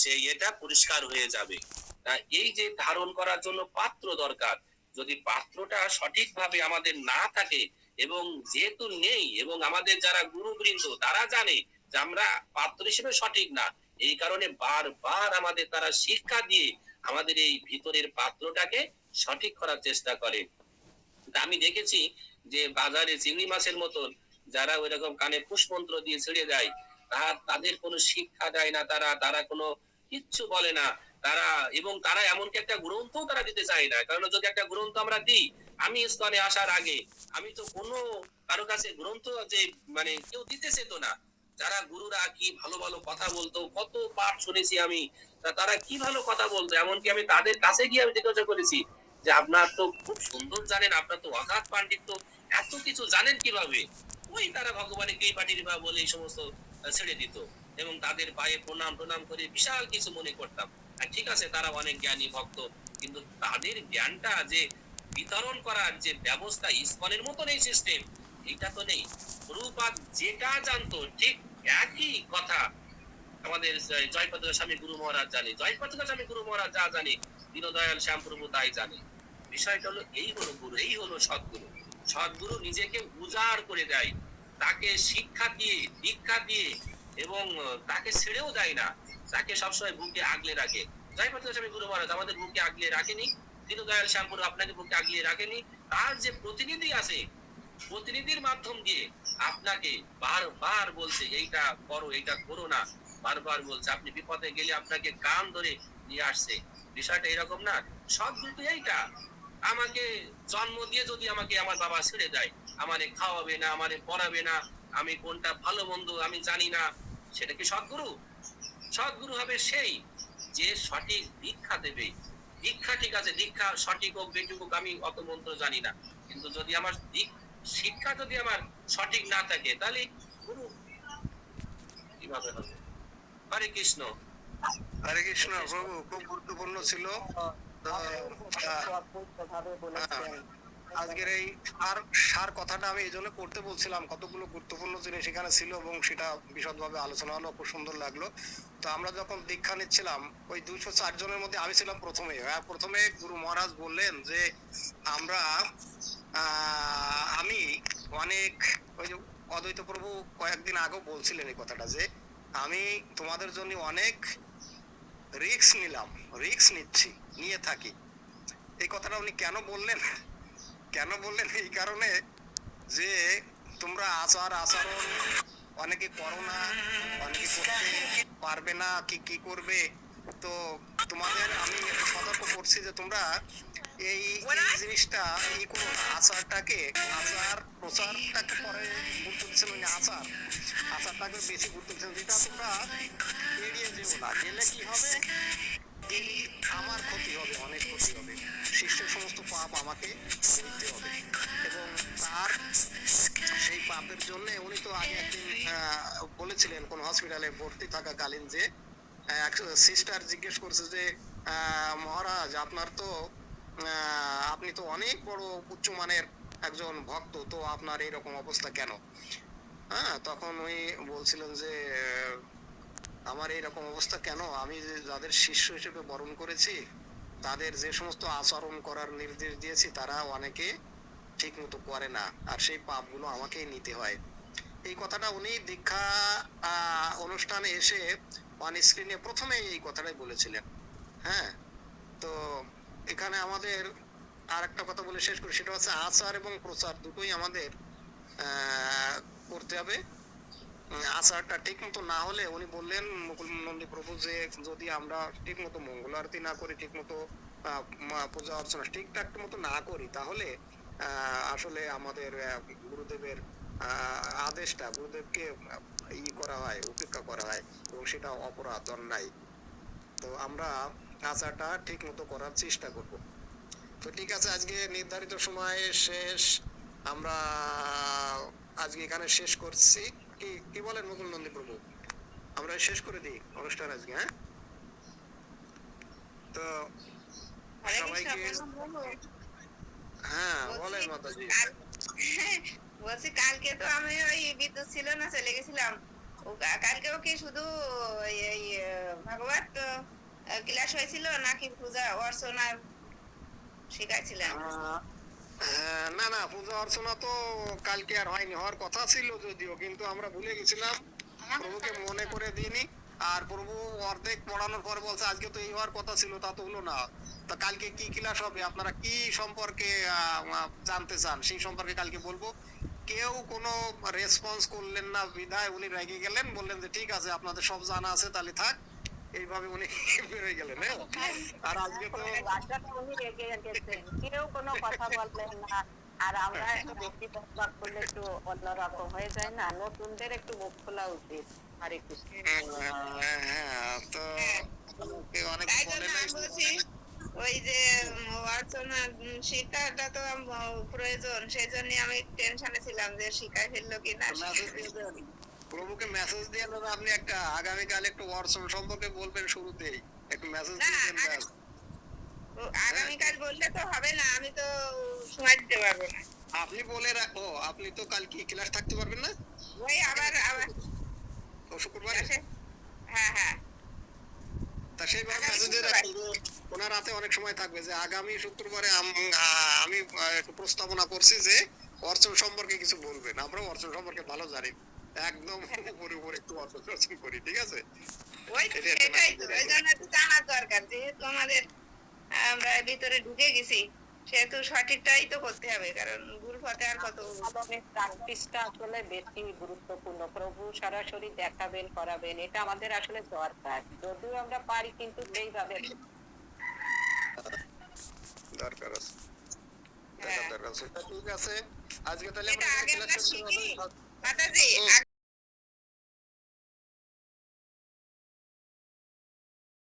সেই এটা পরিষ্কার হয়ে যাবে। তা এই যে ধারণ করার জন্য পাত্র দরকার, যদি পাত্রটা সঠিকভাবে আমাদের না থাকে এবং যেহেতু নেই এবং আমাদের যারা গুরুবৃন্দ তারা জানে যে আমরা পাত্র হিসেবে সঠিক না, এই কারণে বারবার আমাদের তারা শিক্ষা দিয়ে আমাদের এই ভিতরের পাত্রটাকে সঠিক করার চেষ্টা করে। আমি দেখেছি যে বাজারে চিংড়ি মাছের মতন যারা ওই রকম কানে পুষ্পমন্ত্র দিয়ে ছেড়ে দেয়, তাদের কোনো শিক্ষা দেয় না, তারা তারা কোনো কিচ্ছু বলে না তারা, এবং তারা এমনকি একটা গ্রন্থ তারা দিতে চায় না। কারণ যদি একটা গ্রন্থ আমরা দিই, আমি স্থানে আসার আগে আমি তো কোনো কারো কাছে গ্রন্থ যে মানে কেউ দিতেছে তো না। যারা গুরুরা কি ভালো ভালো কথা বলতো, কত পাঠ শুনেছি আমি, তারা কি ভালো কথা বলতো, এমনকি আমি তাদের কাছে গিয়ে আমি জিজ্ঞাসা করেছি যে আপনার তো খুব সুন্দর জানেন, আপনার তো অগাধ পাণ্ডিত্য, এত কিছু জানেন কিভাবে? ওই তারা ভগবানের কৃপা টিপা বলে এই সমস্ত ছেড়ে দিত এবং তাদের পায়ে প্রণাম প্রণাম করে বিশাল কিছু মনে করতাম। আর ঠিক আছে তারা অনেক জ্ঞানী ভক্ত, কিন্তু তাদের জ্ঞানটা যে বিতরণ করার যে ব্যবস্থা ইসকনের মতন এই সিস্টেম, এটা তো নেই। প্রভুপাদ যেটা জানতো ঠিক একই কথা আমাদের জয়পতাকা স্বামী গুরু মহারাজ জানে, জয়পতাকা স্বামী গুরু মহারাজ যা জানে দীনদয়াল শ্যামপ্রভু তাই জানে। বিষয়টা হলো এই হলো গুরু, এই হলো সদ্গুরু। সদ্গুরু নিজেকে উজাড় করে দেয়, তাকে শিক্ষা দিয়ে দীক্ষা দিয়ে এবং তাকে ছেড়েও দেয় না, তাকে সবসময় বুকে আগলে রাখে। জয়পতাকা স্বামী গুরু মহারাজ আমাদের বুকে আগলে রাখেনি, দীনদয়াল শ্যামপ্রভু আপনাকে বুকে আগলে রাখেনি, তার যে প্রতিনিধি আছে প্রতিনিধির মাধ্যম দিয়ে আপনাকে বারবার বলছে এইটা করো এইটা করো না, বারবার বলছে আপনি বিপদে গেলে আপনাকে কান ধরে নিয়ে আসছে। বিষয়টা এরকম না, সদ্গুরু তো এইটা, আমাকে জন্ম দিয়ে যদি আমাকে আমার বাবা ছেড়ে দেয়, আমারে খাওয়াবে না, আমারে পড়াবে না, আমি কোনটা ভালো মন্দ আমি জানি না, সেটা কি সদ্গুরু? সদ্গুরু হবে সেই যে সঠিক দীক্ষা দেবে। দীক্ষা ঠিক আছে, দীক্ষা সঠিক হোক বেটুক হোক আমি অত মন্ত্র জানি না, কিন্তু যদি আমার শিক্ষা যদি আমার সঠিক না থাকে, তাহলে গুরু কিভাবে হবে? হরে কৃষ্ণ। হরে কৃষ্ণ প্রভু, খুব গুরুত্বপূর্ণ ছিল। তো, আজকের এই সার কথাটা আমি এই জন্য করতে বলছিলাম, কতগুলো গুরুত্বপূর্ণ জিনিস এখানে ছিল এবং সেটা বিশদভাবে আলোচনা হলো, খুব সুন্দর লাগলো। তো আমরা যখন দীক্ষা নিচ্ছিলাম ওই 204 জনের মধ্যে আমি ছিলাম প্রথমে গুরু মহারাজ বললেন যে আমরা আমি অনেক, ওই যে অদ্বৈত প্রভু কয়েকদিন আগেও বলছিলেন এই কথাটা, যে আমি তোমাদের জন্য অনেক রিস্ক নিচ্ছি, নিয়ে থাকি। এই কথাটা উনি কেন বললেন এই কারণে যে তোমরা আচরণ অনেকে করো না, অনেকে করতে পারবে না, কি করবে। তো তোমাদের আমি সতর্ক করছি যে তোমরা এই জিনিসটা করো না, আচার প্রচারটাকে পরে গুরুত্ব দিচ্ছেন, আচারটাকে বেশি গুরুত্ব দিচ্ছেন, যেটা তোমরা এড়িয়ে যেও না, গেলে কি হবে, আমার ক্ষতি হবে, অনেক ক্ষতি হবে, শিষ্যের সমস্ত পাপ আমাকে নিতে হবে। এবং তার সেই পাপের জন্য উনি তো আগে একদিন বলেছিলেন কোন হসপিটালে ভর্তি থাকাকালীন, যে এক সিস্টার জিজ্ঞেস করছে যে মহারাজ আপনার তো আপনি তো অনেক বড় উচ্চমানের একজন ভক্ত, তো আপনার এরকম অবস্থা কেন? হ্যাঁ, তখন উনি বলছিলেন যে আমার এইরকম অবস্থা কেন, আমি যে যাদের শিষ্য হিসেবে বরণ করেছি তাদের যে সমস্ত আচরণ করার নির্দেশ দিয়েছি তারা অনেকে ঠিক মতো করে না, আর সেই পাপগুলো আমাকেই নিতে হয়। এই কথাটা উনি দীক্ষা অনুষ্ঠানে এসে অন স্ক্রিনে প্রথমে এই কথাটাই বলেছিলেন। হ্যাঁ, তো এখানে আমাদের আর একটা কথা বলে শেষ করি, সেটা হচ্ছে আচার এবং প্রচার দুটোই আমাদের করতে হবে। আচারটা ঠিক মতো না হলে উনি বললেন মুকুলনন্দী প্রভু যে যদি আমরা ঠিক মতো মঙ্গল আরতি না করি, ঠিক মতো পূজা অর্চনা ঠিকঠাক মতো না করি, তাহলে আসলে আমাদের গুরুদেবের আদেশটা গুরুদেবকে করা হয়, উপেক্ষা করা হয়, এবং সেটা অপরাধ, অন্যায়। তো আমরা আচারটা ঠিক মতো করার চেষ্টা করব। তো ঠিক আছে, আজকে নির্ধারিত সময় শেষ, আমরা আজকে এখানে শেষ করছি। কি কি বলেন মুকুল নন্দী প্রভু, আমরা শেষ করে দিই অনুষ্ঠান আজকে? হ্যাঁ, তো হরে কৃষ্ণ সবাইকে প্রভু। হ্যাঁ বলেন মাতাজি। বলছি কালকে তো আমি ওই বিদ্যুৎ ছিল না, চলে গেছিলাম। কালকেও কি শুধু এই ভাগবত ক্লাস হয়েছিল নাকি পূজা অর্চনা শিখাইছিলেন? না না, পূজা অর্চনা তো কালকে আর হয়নি, হওয়ার কথা ছিল যদিও, কিন্তু আমরা ভুলে গেছিলাম, প্রভুকে মনে করে দিইনি। আর প্রভু অর্ধেক পড়ানোর পর বলছে আজকে তো এই হওয়ার কথা ছিল, তা তো হলো না। তা কালকে কি ক্লাস হবে, আপনারা কি সম্পর্কে জানতে চান সেই সম্পর্কে কালকে বলবো। কেউ কোনো রেসপন্স করলেন না বিধায় উনি রেগে গেলেন, বললেন যে ঠিক আছে আপনাদের সব জানা আছে তাহলে থাক, এইভাবে উনি বেরোয় গেলেন। হ্যাঁ, আর আজকে তো রাজাটা উনি রেগে গেছেন, কেউ কোনো কথা বললেন না। আর আমরা একটু বেশি বকবাক করলে একটু অন্যরকম হয়ে যায় না, নতুনদের একটু মুখ খোলা উচিত। হরে কৃষ্ণ। হ্যাঁ, তো কেউ অনেক তাই বলে জন্য নাই। আমি বলছি ওই যে অর্চনা শিক্ষাটা তো প্রয়োজন, সেই জন্য আমি টেনশনে ছিলাম যে শিখাই ফেললো কিনা। মেসেজ দিয়ে দেন, প্রভুকে মেসেজ দিয়ে দেন, আপনি একটা আগামীকাল একটু অর্চন সম্পর্কে বলবেন শুরুতেই, একটু মেসেজ দিয়ে দেন ব্যাস। আগামীকাল বললে তো হবে না, আমি তো সময় দিতে পারবো না। আপনি বলে রাখো, আপনি তো কাল কি ক্লাস থাকতে পারবেন না? ওই আবার আবার ও শুক্রবারে? হ্যাঁ হ্যাঁ, তা সেইভাবে আগামী মেসেজ দিয়ে শুক্রবার। রাখেন যে ওনার হাতে অনেক সময় থাকবে, যে আগামী শুক্রবারে আমি একটু প্রস্তাবনা করছি যে অর্চন সম্পর্কে কিছু বলবেন। আমরাও অর্চন সম্পর্কে ভালো জানি, একদম উপরে উপরে একটু অর্চন করি, ঠিক আছে? ওই তো সেটাই তো, ওই জন্য একটু জানার দরকার, যেহেতু আমাদের আমরা ভিতরে ঢুকে গেছি সেহেতু সঠিকটাই তো করতে হবে, কারণ ভুল পথে আর কত। আমাদের প্র্যাকটিসটা আসলে বেশি গুরুত্বপূর্ণ। প্রভু সরাসরি দেখাবেন, করাবেন, এটা আমাদের আসলে দরকার। যদিও আমরা পারি, কিন্তু সেইভাবে দরকার আছে, হ্যাঁ, দরকার আছে। তা ঠিক আছে, আজকে তাহলে এটা আমরা আগে ক্লাস আমরা শেষ শিখি করতে হবে। মাতাজি, হুম।